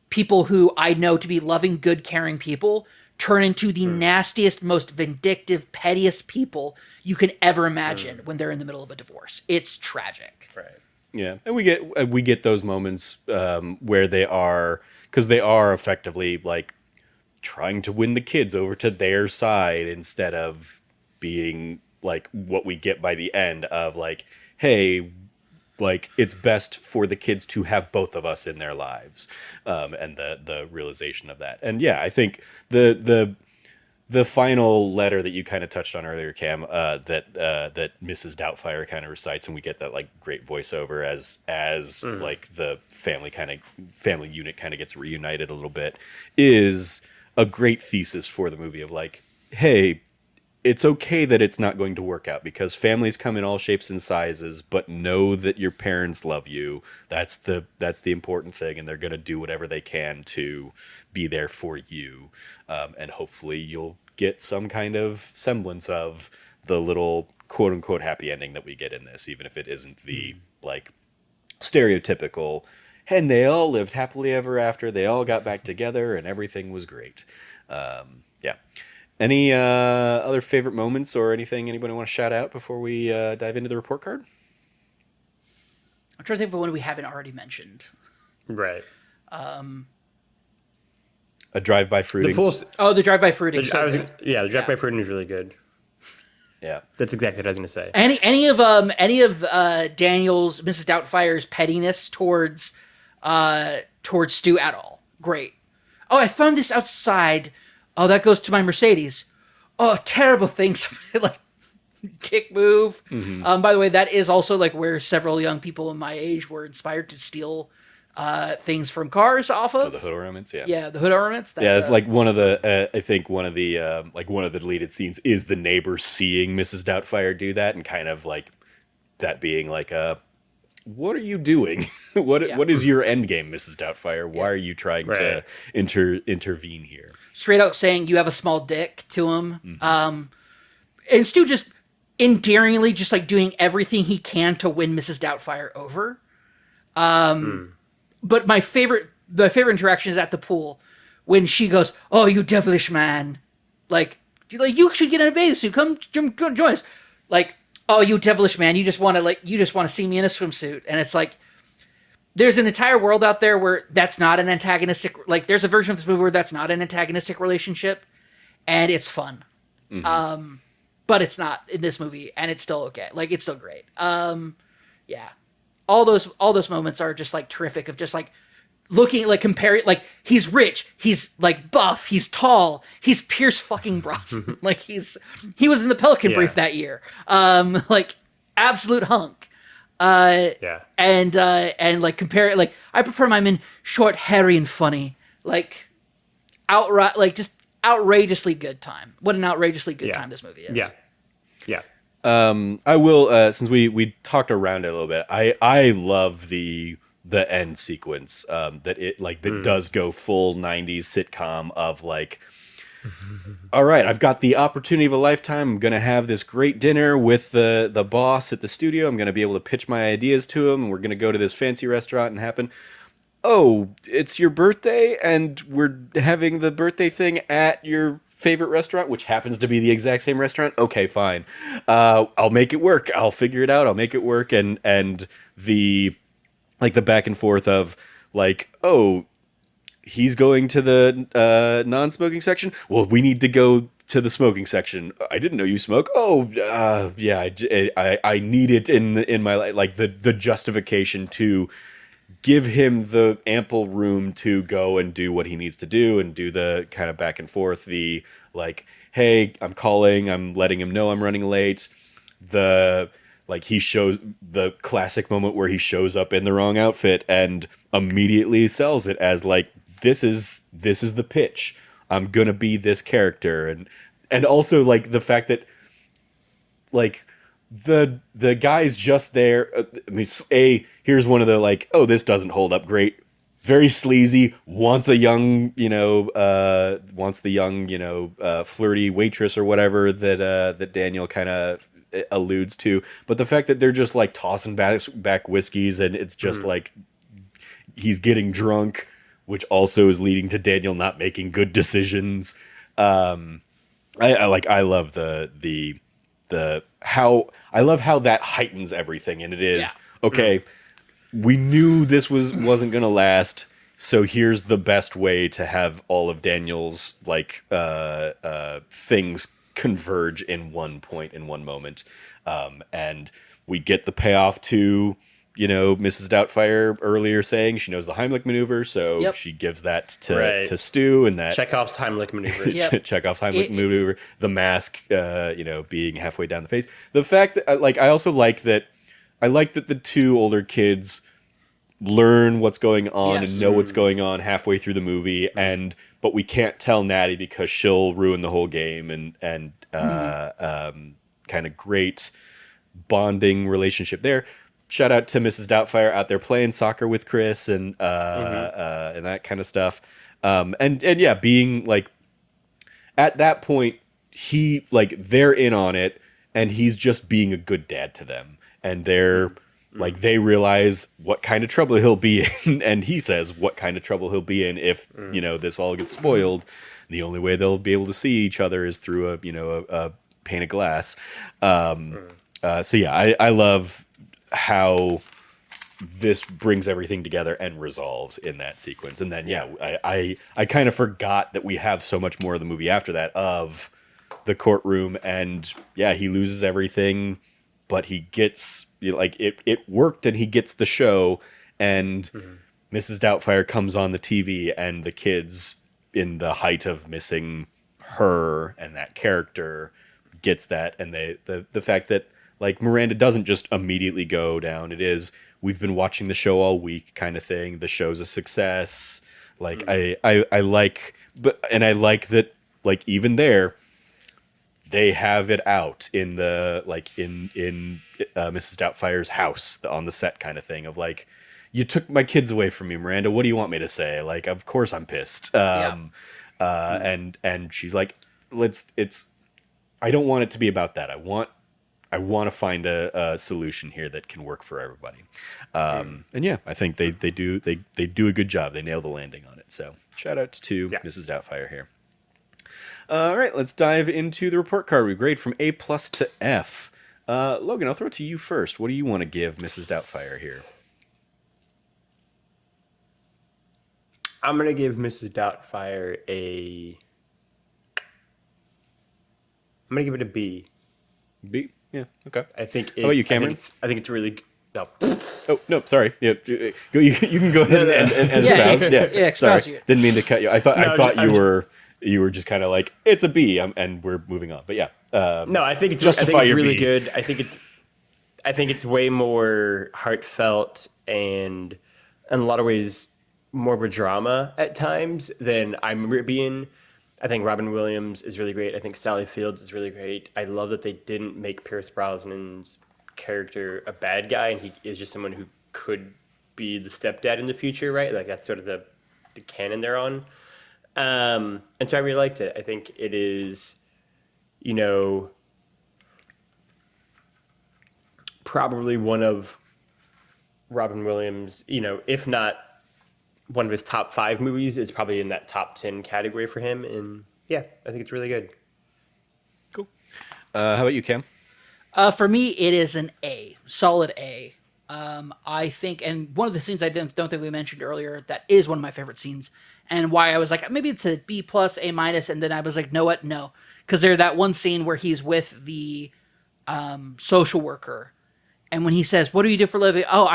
Speaker 2: People who I know to be loving, good, caring people turn into the nastiest, most vindictive, pettiest people you can ever imagine when they're in the middle of a divorce. It's tragic.
Speaker 3: Right.
Speaker 1: Yeah, and we get those moments where they are, because they are effectively like trying to win the kids over to their side instead of being like what we get by the end of like, hey, like it's best for the kids to have both of us in their lives, and the realization of that. And yeah, I think the final letter that you kind of touched on earlier, Cam, that Mrs. Doubtfire kind of recites, and we get that like great voiceover as like the family unit kind of gets reunited a little bit, is a great thesis for the movie of like, hey, it's okay that it's not going to work out because families come in all shapes and sizes, but know that your parents love you. That's the important thing, and they're going to do whatever they can to be there for you. And hopefully you'll get some kind of semblance of the little quote unquote happy ending that we get in this, even if it isn't the like stereotypical, and they all lived happily ever after. They all got back together and everything was great. Yeah. Any other favorite moments or anything anybody want to shout out before we dive into the report card?
Speaker 2: I'm trying to think of one we haven't already mentioned.
Speaker 3: Right.
Speaker 1: A drive-by fruiting.
Speaker 2: The drive-by fruiting.
Speaker 3: The drive-by fruiting is really good.
Speaker 1: Yeah,
Speaker 3: that's exactly what I was going to say.
Speaker 2: Any of Daniel's, Mrs. Doubtfire's pettiness towards Stu at all? Great. Oh, I found this outside. Oh, that goes to my Mercedes. Oh, terrible things. Like, dick move. Mm-hmm. By the way, that is also like where several young people in my age were inspired to steal things from cars off of.
Speaker 1: The hood ornaments, yeah.
Speaker 2: Yeah, the hood ornaments.
Speaker 1: It's like one of the, I think one of the deleted scenes is the neighbor seeing Mrs. Doubtfire do that and kind of like that being like what are you doing? What is your end game, Mrs. Doubtfire? Why are you trying to intervene here?
Speaker 2: Straight out saying you have a small dick to him. Mm-hmm. And Stu just endearingly just like doing everything he can to win Mrs. Doubtfire over. But my favorite interaction is at the pool when she goes, "Oh, you devilish man. Like you should get in a bathing suit. Come join us." Like, "Oh, you devilish man. You just want to see me in a swimsuit." And it's like, there's an entire world out there where that's not an antagonistic, like there's a version of this movie where that's not an antagonistic relationship and it's fun. Mm-hmm. But it's not in this movie and it's still okay. Like it's still great. Yeah. All those moments are just like terrific of just like looking, like comparing, like he's rich, he's like buff, he's tall, he's Pierce fucking Brosnan. Like he was in the Pelican Brief that year. Like absolute hunk. And like compare it, like I prefer my men short, hairy, and funny. Like outright, like just outrageously good time. What an outrageously good time this movie is.
Speaker 3: Yeah.
Speaker 1: I will since we talked around it a little bit. I love the end sequence that does go full 90s sitcom of like, all right, I've got the opportunity of a lifetime. I'm going to have this great dinner with the boss at the studio. I'm going to be able to pitch my ideas to him. And we're going to go to this fancy restaurant and happen. oh, it's your birthday and we're having the birthday thing at your favorite restaurant, which happens to be the exact same restaurant. Okay, fine. I'll make it work. I'll figure it out. I'll make it work. And the like the back and forth of like, oh, he's going to the non-smoking section. Well, we need to go to the smoking section. I didn't know you smoke. Oh, yeah, I need it in my life. Like the justification to give him the ample room to go and do what he needs to do and do the kind of back and forth. The like, hey, I'm calling. I'm letting him know I'm running late. The like he shows the classic moment where he shows up in the wrong outfit and immediately sells it as like this is the pitch. I'm gonna be this character, and also like the fact that like the guy's just there. I mean, here's one of the like, oh, this doesn't hold up great. Very sleazy. Wants a young, wants the young, flirty waitress or whatever that Daniel kind of alludes to. But the fact that they're just like tossing back whiskeys and it's just like he's getting drunk, which also is leading to Daniel not making good decisions. I love I love how that heightens everything, and it is okay. We knew this wasn't gonna last, so here's the best way to have all of Daniel's like things converge in one point in one moment, and we get the payoff to Mrs. Doubtfire earlier saying she knows the Heimlich maneuver, so she gives that to Stu, and that
Speaker 3: Chekhov's Heimlich maneuver.
Speaker 1: Chekhov's Heimlich maneuver, the mask, being halfway down the face. The fact that I also like that. I like that the two older kids learn what's going on and know what's going on halfway through the movie, but we can't tell Natty because she'll ruin the whole game, and kind of great bonding relationship there. Shout out to Mrs. Doubtfire out there playing soccer with Chris and that kind of stuff. And yeah, being like at that point, he like they're in on it, and he's just being a good dad to them, and they're like they realize what kind of trouble he'll be in, and he says what kind of trouble he'll be in if this all gets spoiled. The only way they'll be able to see each other is through a pane of glass. So yeah, I love how this brings everything together and resolves in that sequence. And then, I kind of forgot that we have so much more of the movie after that of the courtroom, and he loses everything, but he gets like it worked, and he gets the show, and Mrs. Doubtfire comes on the TV, and the kids in the height of missing her and that character gets that, and the fact that like Miranda doesn't just immediately go down. It is, we've been watching the show all week kind of thing. The show's a success. Like I like, and I like that like even there, they have it out in the like in Mrs. Doubtfire's house on the set kind of thing of like, you took my kids away from me, Miranda. What do you want me to say? Like, of course I'm pissed. And she's like, I don't want it to be about that. I want to find a solution here that can work for everybody. And yeah, I think they do a good job. They nail the landing on it. So shout out to Mrs. Doubtfire here. All right, let's dive into the report card. We grade from A+ to F. Logan, I'll throw it to you first. What do you want to give Mrs. Doubtfire here?
Speaker 3: I'm going to give Mrs. Doubtfire I'm going to give it a B.
Speaker 1: B? Yeah, okay.
Speaker 3: I think it's,
Speaker 1: how about you, Cameron?
Speaker 3: I think it's really... No.
Speaker 1: Oh, no, sorry. Yeah, you can go ahead and espouse.
Speaker 2: Espouse
Speaker 1: sorry.
Speaker 2: you.
Speaker 1: Didn't mean to cut you. I thought you were just kind of like, it's a B, and we're moving on. But yeah.
Speaker 3: No, I think it's really good. I think it's way more heartfelt and in a lot of ways more of a drama at times than I'm being. I think Robin Williams is really great. I think Sally Fields is really great. I love that they didn't make Pierce Brosnan's character a bad guy, and he is just someone who could be the stepdad in the future, right? Like that's sort of the canon they're on. And so I really liked it. I think it is, probably one of Robin Williams, if not one of his top 5 movies. It's probably in that top 10 category for him. And yeah, I think it's really good.
Speaker 1: Cool. How about you, Cam?
Speaker 2: For me, it is an A, solid A. I think, and one of the scenes I don't think we mentioned earlier, that is one of my favorite scenes, and why I was like, maybe it's a B plus, A minus, and then I was like, know what? No, because there's that one scene where he's with the social worker, and when he says, "What do you do for a living?" Oh,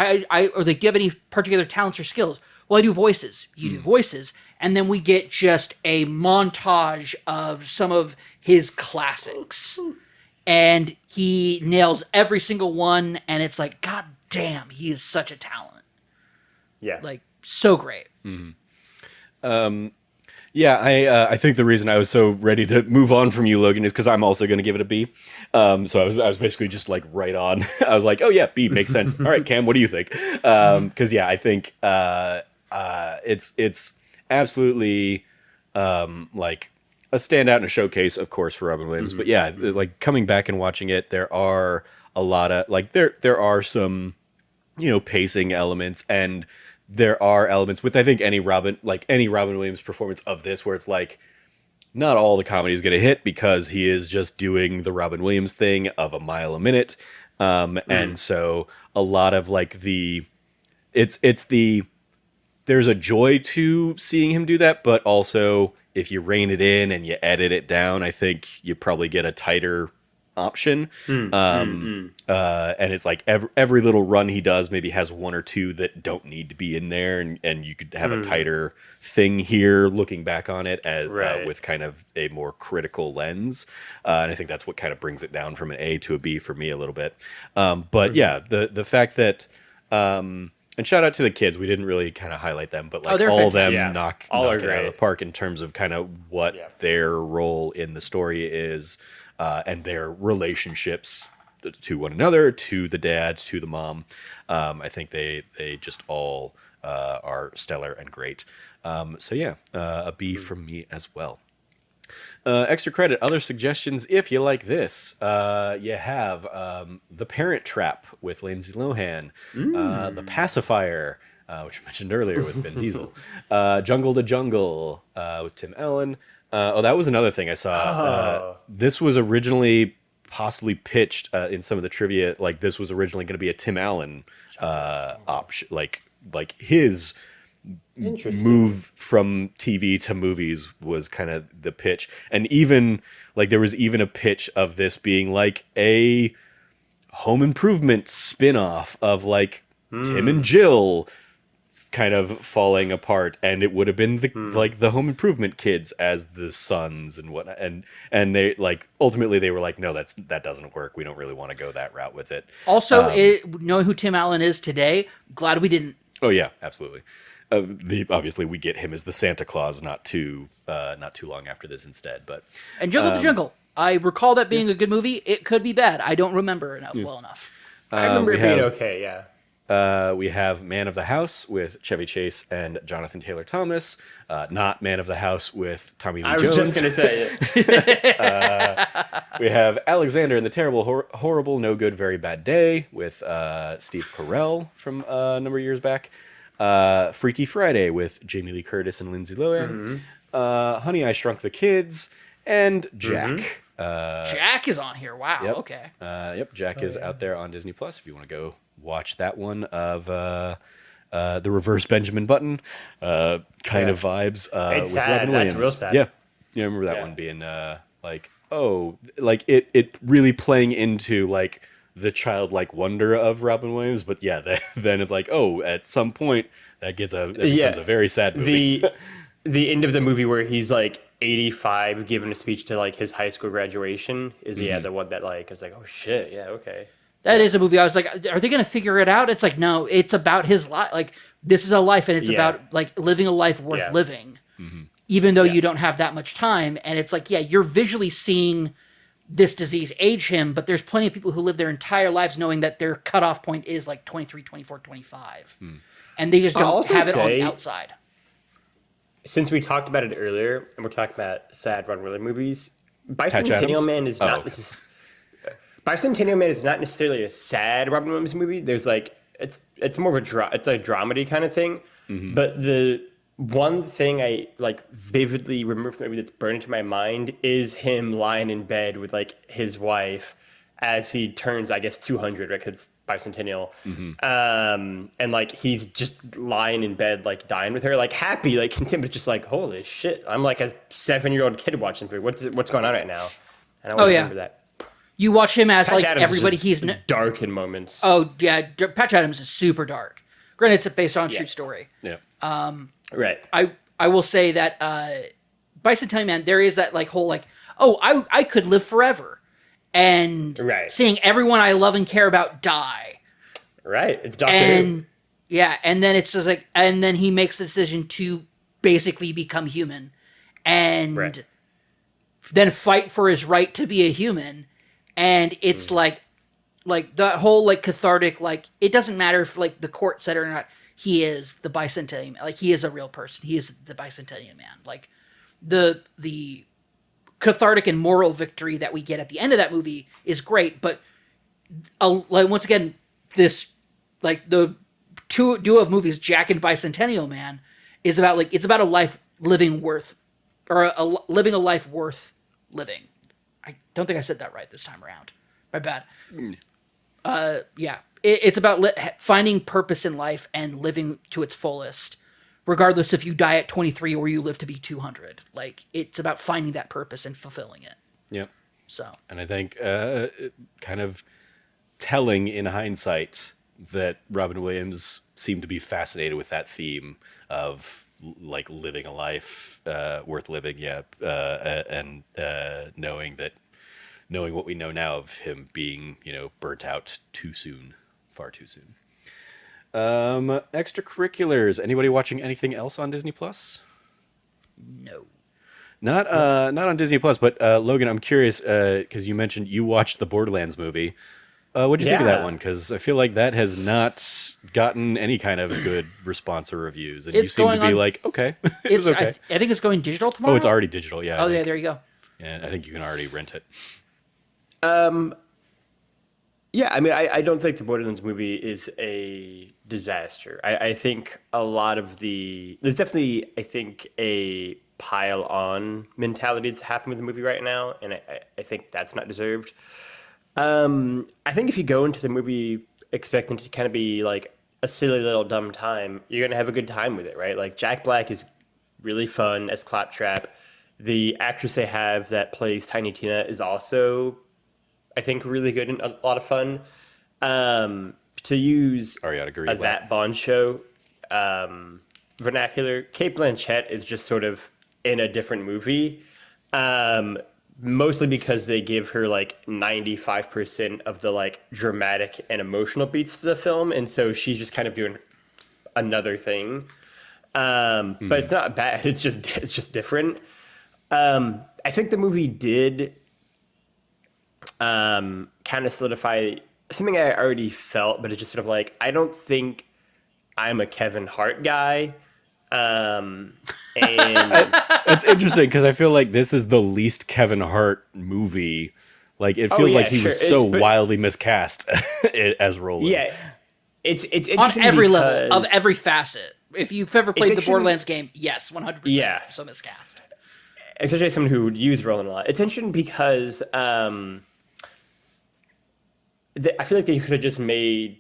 Speaker 2: or they give any particular talents or skills? Well, I do voices. You do voices, and then we get just a montage of some of his classics. And he nails every single one, and it's like, God damn, he is such a talent.
Speaker 3: Yeah.
Speaker 2: Like, so great.
Speaker 1: Yeah, I think the reason I was so ready to move on from you, Logan, is because I'm also going to give it a B. So I was basically just like right on. I was like, oh yeah, B makes sense. All right, Cam, what do you think? Because yeah, I think it's absolutely like a standout and a showcase, of course, for Robin Williams. But yeah, like coming back and watching it, there are a lot of like there are some pacing elements, and there are elements with I think any Robin Williams performance of this where it's like not all the comedy is going to hit because he is just doing the Robin Williams thing of a mile a minute, and so a lot of like it's there's a joy to seeing him do that, but also if you rein it in and you edit it down, I think you probably get a tighter option. And it's like every little run he does maybe has one or two that don't need to be in there, and you could have a tighter thing here looking back on it as, with kind of a more critical lens. And I think that's what kind of brings it down from an A to a B for me a little bit. But yeah, the fact that and shout out to the kids. We didn't really kind of highlight them, but like all of them knock it out of the park in terms of kind of what their role in the story is, and their relationships to one another, to the dad, to the mom. I think they just all are stellar and great. So yeah, a B from me as well. Extra credit, other suggestions if you like this. You have The Parent Trap with Lindsay Lohan, The Pacifier, which I mentioned earlier with Vin Diesel, Jungle to Jungle with Tim Allen. That was another thing I saw. This was originally possibly pitched in some of the trivia, like this was originally going to be a Tim Allen option, like his move from TV to movies was kind of the pitch. And even like there was even a pitch of this being like a Home Improvement spin-off of like Tim and Jill kind of falling apart, and it would have been like the Home Improvement kids as the sons and whatnot, and they like ultimately they were like, no, that doesn't work, we don't really want to go that route with it. Also,
Speaker 2: knowing who Tim Allen is today, glad we didn't.
Speaker 1: Oh yeah, absolutely. Obviously we get him as the Santa Claus not too long after this instead, but
Speaker 2: and Jungle to Jungle, I recall that being a good movie. It could be bad, I don't remember it well enough.
Speaker 3: I remember it being okay.
Speaker 1: We have Man of the House with Chevy Chase and Jonathan Taylor Thomas, not Man of the House with Tommy Lee Jones.
Speaker 3: I was just going to say
Speaker 1: it. We have Alexander and the Terrible, Horrible, No Good, Very Bad Day with Steve Carell from a number of years back. Freaky Friday with Jamie Lee Curtis and Lindsay Lohan. Honey, I Shrunk the Kids, and Jack.
Speaker 2: Jack is on here. Wow.
Speaker 1: Yep.
Speaker 2: Okay.
Speaker 1: Jack is out there on Disney Plus if you want to go watch that one of the reverse Benjamin Button kind of vibes
Speaker 3: it's
Speaker 1: with
Speaker 3: sad.
Speaker 1: Robin Williams.
Speaker 3: That's real sad.
Speaker 1: Yeah, I remember that one being like, oh, like it really playing into like the childlike wonder of Robin Williams, but yeah, then it's like, oh, at some point that becomes a very sad movie.
Speaker 3: The end of the movie where he's like 85 giving a speech to like his high school graduation is the one that like is like, oh shit, yeah, okay.
Speaker 2: That is a movie I was like, are they going to figure it out? It's like, no, it's about his life. Like, this is a life, and it's about like living a life worth living, even though you don't have that much time. And it's like, yeah, you're visually seeing this disease age him, but there's plenty of people who live their entire lives knowing that their cutoff point is like 23, 24, 25. And they just don't have it on the outside. Since we talked about it earlier, and we're talking about sad Ron Willard movies,
Speaker 3: Bicentennial Man is not... Bicentennial Man is not necessarily a sad Robin Williams movie. There's like... It's more of a dramedy kind of thing. But the one thing I like vividly remember from the movie that's burned into my mind is him lying in bed with like his wife as he turns, I guess, 200, right? Because bicentennial. And like he's just lying in bed, like dying with her, like happy, like content, but just like, holy shit, I'm like a 7-year-old kid watching this movie. What's going on right now? And I want to remember that.
Speaker 2: You watch him as
Speaker 3: Patch
Speaker 2: like
Speaker 3: Adams
Speaker 2: everybody
Speaker 3: is
Speaker 2: he's
Speaker 3: dark in moments.
Speaker 2: Oh yeah, Patch Adams is super dark. Granted, it's based on a true story.
Speaker 1: Yeah.
Speaker 3: Right.
Speaker 2: I will say that Bicentennial Man, there is that like whole like, oh, I could live forever, and seeing everyone I love and care about die.
Speaker 3: Right. It's Doctor Who.
Speaker 2: Yeah, and then it's just like, and then he makes the decision to basically become human, and then fight for his right to be a human, and it's like the whole like cathartic, like it doesn't matter if like the court said it or not. He is the Bicentennial Man. Like he is a real person. He is the Bicentennial Man. Like the cathartic and moral victory that we get at the end of that movie is great, but like once again, this like the duo of movies, Jack and Bicentennial Man, is about like it's about a life living worth, or living a life worth living. I don't think I said that right this time around. My bad. Yeah. It's about finding purpose in life and living to its fullest, regardless if you die at 23 or you live to be 200. Like, it's about finding that purpose and fulfilling it.
Speaker 1: Yep.
Speaker 2: So.
Speaker 1: And I think kind of telling in hindsight that Robin Williams seemed to be fascinated with that theme of like living a life worth living. Yeah. And knowing what we know now of him being, burnt out too soon. Far too soon. Extracurriculars. Anybody watching anything else on Disney Plus?
Speaker 2: No.
Speaker 1: Not on Disney Plus, but Logan, I'm curious because you mentioned you watched the Borderlands movie. What'd you think of that one? Because I feel like that has not gotten any kind of good response or reviews, and you seem to be like, okay, it was okay.
Speaker 2: I think it's going digital tomorrow.
Speaker 1: Oh, it's already digital. Yeah.
Speaker 2: Oh yeah, there you go.
Speaker 1: Yeah, I think you can already rent it.
Speaker 3: Yeah, I mean, I don't think the Borderlands movie is a disaster. I think a lot of there's definitely, I think, a pile-on mentality that's happened with the movie right now, and I think that's not deserved. I think if you go into the movie expecting to kind of be like a silly little dumb time, you're going to have a good time with it, right? Like, Jack Black is really fun as Claptrap. The actress they have that plays Tiny Tina is also, I think, really good and a lot of fun. To use that Bond show vernacular, Cate Blanchett is just sort of in a different movie, mostly because they give her like 95% of the like dramatic and emotional beats to the film, and so she's just kind of doing another thing. But it's not bad. It's just different. I think the movie did kind of solidify something I already felt, but it's just sort of like, I don't think I'm a Kevin Hart guy. And
Speaker 1: it's interesting because I feel like this is the least Kevin Hart movie. Like it feels like he was so wildly miscast as Roland.
Speaker 3: Yeah, it's interesting
Speaker 2: on every level of every facet. If you've ever played the Borderlands game, yes, 100%.
Speaker 3: Yeah,
Speaker 2: so miscast.
Speaker 3: Especially as someone who would use Roland a lot. It's interesting because I feel like they could have just made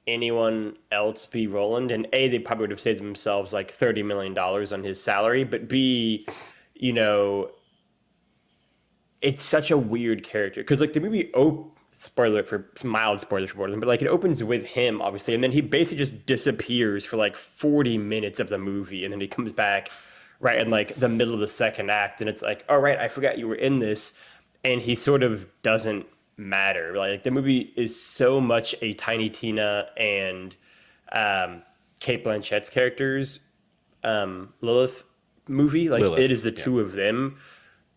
Speaker 3: anyone else be Roland, and A, they probably would have saved themselves like $30 million on his salary, but B, it's such a weird character. Because like the movie, mild spoilers for Borderlands, but like it opens with him, obviously, and then he basically just disappears for like 40 minutes of the movie, and then he comes back right in like the middle of the second act, and it's like, all right, I forgot you were in this, and he sort of doesn't matter. Like the movie is so much a Tiny Tina and Cate Blanchett's characters Lilith movie. Like it is the two of them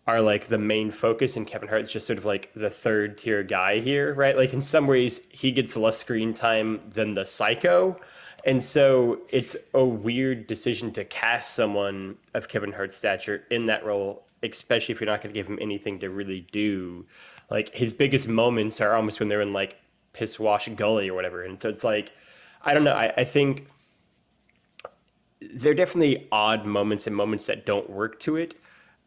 Speaker 3: are like the main focus, and Kevin Hart's just sort of like the third tier guy here, right? Like in some ways he gets less screen time than the Psycho. And so it's a weird decision to cast someone of Kevin Hart's stature in that role, especially if you're not going to give him anything to really do. Like his biggest moments are almost when they're in like Piss Wash Gully or whatever. And so it's like, I don't know. I think there are definitely odd moments and moments that don't work to it.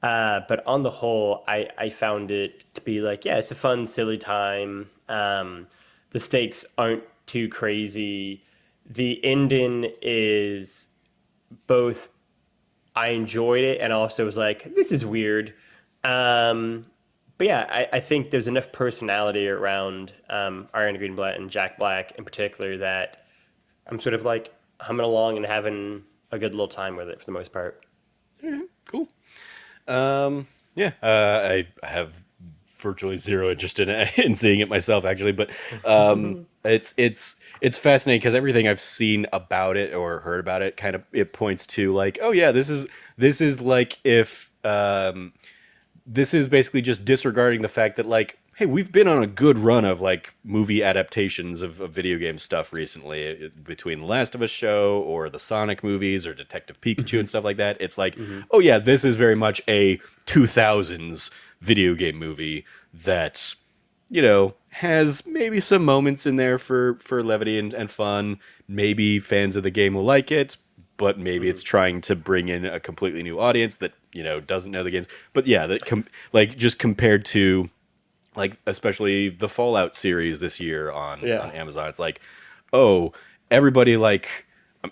Speaker 3: But on the whole, I found it to be like, yeah, it's a fun, silly time. The stakes aren't too crazy. The ending is both I enjoyed it and also was like, this is weird. But yeah, I think there's enough personality around Ariana Greenblatt and Jack Black in particular that I'm sort of like humming along and having a good little time with it for the most part.
Speaker 1: Cool. Yeah, I have virtually zero interest in it, in seeing it myself, actually. But it's fascinating because everything I've seen about it or heard about it kind of it points to like, oh yeah, this is like if this is basically just disregarding the fact that like, hey, we've been on a good run of like movie adaptations of video game stuff recently, between the Last of Us show or the Sonic movies or Detective Pikachu and stuff like that. It's like, oh yeah, this is very much a 2000s video game movie that, you know, has maybe some moments in there for levity and fun. Maybe fans of the game will like it, but maybe it's trying to bring in a completely new audience that, you know, doesn't know the game. But yeah, that like just compared to like especially the Fallout series this year on Amazon, it's like, oh, everybody like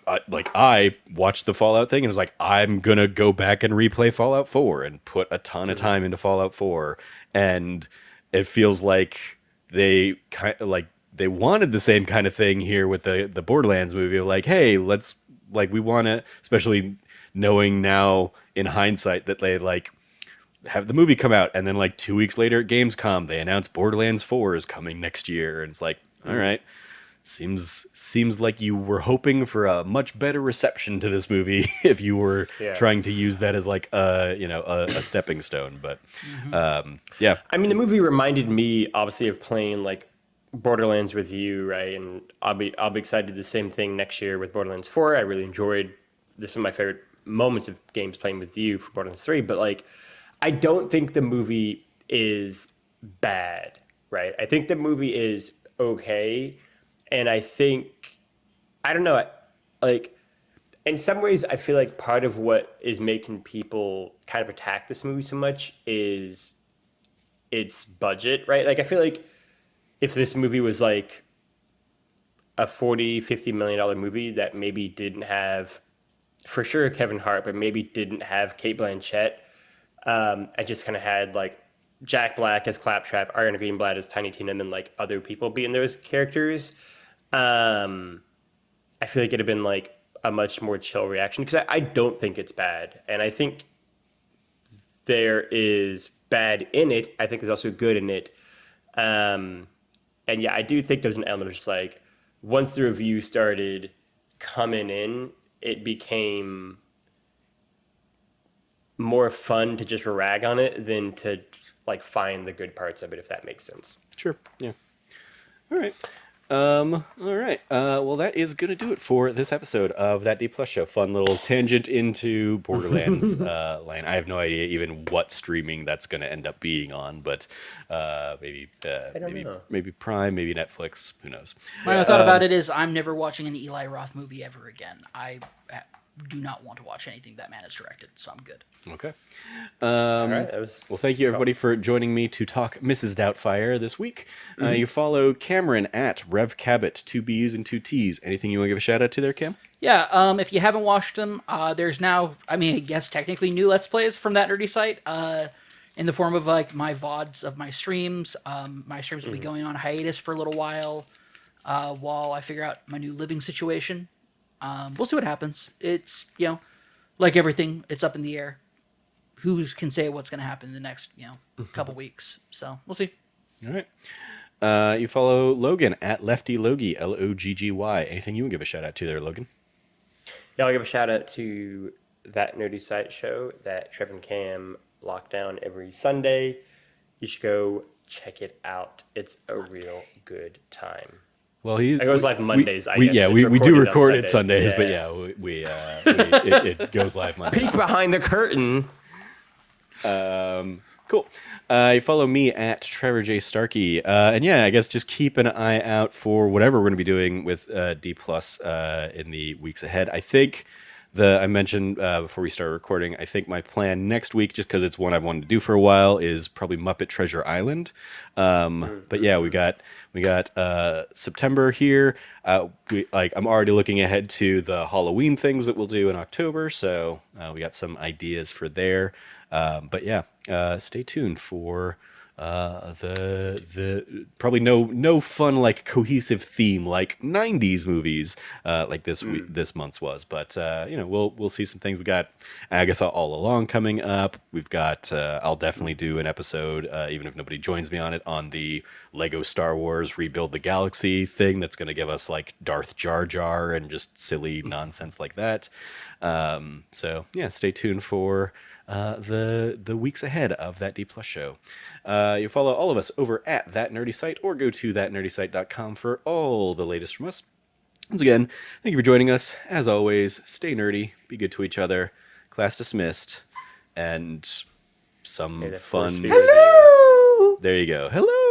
Speaker 1: I watched the Fallout thing and was like, I'm gonna go back and replay Fallout 4 and put a ton of time into Fallout 4, and it feels like they kind of like they wanted the same kind of thing here with the Borderlands movie of like, hey, let's like we want to, especially knowing now in hindsight that they like have the movie come out and then like 2 weeks later at Gamescom they announced Borderlands 4 is coming next year, and it's like, all right, seems like you were hoping for a much better reception to this movie if you were trying to use that as like a stepping stone. But yeah,
Speaker 3: I mean, the movie reminded me obviously of playing like Borderlands with you, right? And I'll be excited to do the same thing next year with Borderlands 4. I really enjoyed this. Is my favorite moments of games playing with you for Borderlands 3. But like, I don't think the movie is bad, right? I think the movie is okay. And I think, I don't know, like, in some ways, I feel like part of what is making people kind of attack this movie so much is its budget, right? Like, I feel like if this movie was like a $40-50 million movie that maybe didn't have, for sure, Kevin Hart, but maybe didn't have Cate Blanchett, I just kind of had like Jack Black as Claptrap, Ariana Greenblatt as Tiny Tina, and like other people being those characters. I feel like it'd have been like a much more chill reaction because I don't think it's bad, and I think there is bad in it. I think there's also good in it, and yeah, I do think there's an element of just like once the review started coming in, it became more fun to just rag on it than to like find the good parts of it, if that makes sense.
Speaker 1: sure, yeah. All right. All right. Well, that is going to do it for this episode of That D Plus Show. Fun little tangent into Borderlands land. I have no idea even what streaming that's going to end up being on, but maybe Prime, maybe Netflix. Who knows?
Speaker 2: My thought about it is I'm never watching an Eli Roth movie ever again. I do not want to watch anything that man has directed, so I'm good.
Speaker 1: Okay.
Speaker 3: All right.
Speaker 1: Well, thank you everybody for joining me to talk Mrs. Doubtfire this week. You follow Cameron at Rev Cabot, 2 B's and 2 T's. Anything you want to give a shout out to there, Cam?
Speaker 2: Yeah, if you haven't watched them, there's now, I mean, I guess technically new Let's Plays from that nerdy site, in the form of like my VODs of my streams. My streams will be going on hiatus for a little while I figure out my new living situation. We'll see what happens. It's, you know, like everything, it's up in the air. Who can say what's going to happen in the next, couple weeks? So we'll see.
Speaker 1: All right. You follow Logan at Lefty Logie, Loggy. Anything you would give a shout out to there, Logan?
Speaker 3: Yeah, I'll give a shout out to that nerdy site show that Trevor and Cam lock down every Sunday. You should go check it out. It's a real good time.
Speaker 1: Well,
Speaker 3: it goes live Mondays.
Speaker 1: We do record it Sundays, but yeah, it goes live Mondays.
Speaker 3: Peek behind the curtain.
Speaker 1: Cool. You follow me at Trevor J. Starkey. And yeah, I guess just keep an eye out for whatever we're going to be doing with D Plus in the weeks ahead. I think I mentioned before we started recording, I think my plan next week, just because it's one I've wanted to do for a while, is probably Muppet Treasure Island. But yeah, we got September here. I'm already looking ahead to the Halloween things that we'll do in October, so we got some ideas for there. But yeah, stay tuned for the probably no fun like cohesive theme like 90s movies like this month's was, but we'll see some things. We got Agatha All Along coming up. We've got I'll definitely do an episode even if nobody joins me on it, on the Lego Star Wars Rebuild the Galaxy thing that's going to give us like Darth Jar Jar and just silly nonsense like that. So yeah, stay tuned for the weeks ahead of that D Plus show. You follow all of us over at That Nerdy Site, or go to thatnerdysite.com for all the latest from us. Once again, thank you for joining us. As always, stay nerdy, be good to each other. Class dismissed, and some fun.
Speaker 3: Hello.
Speaker 1: There you go. Hello.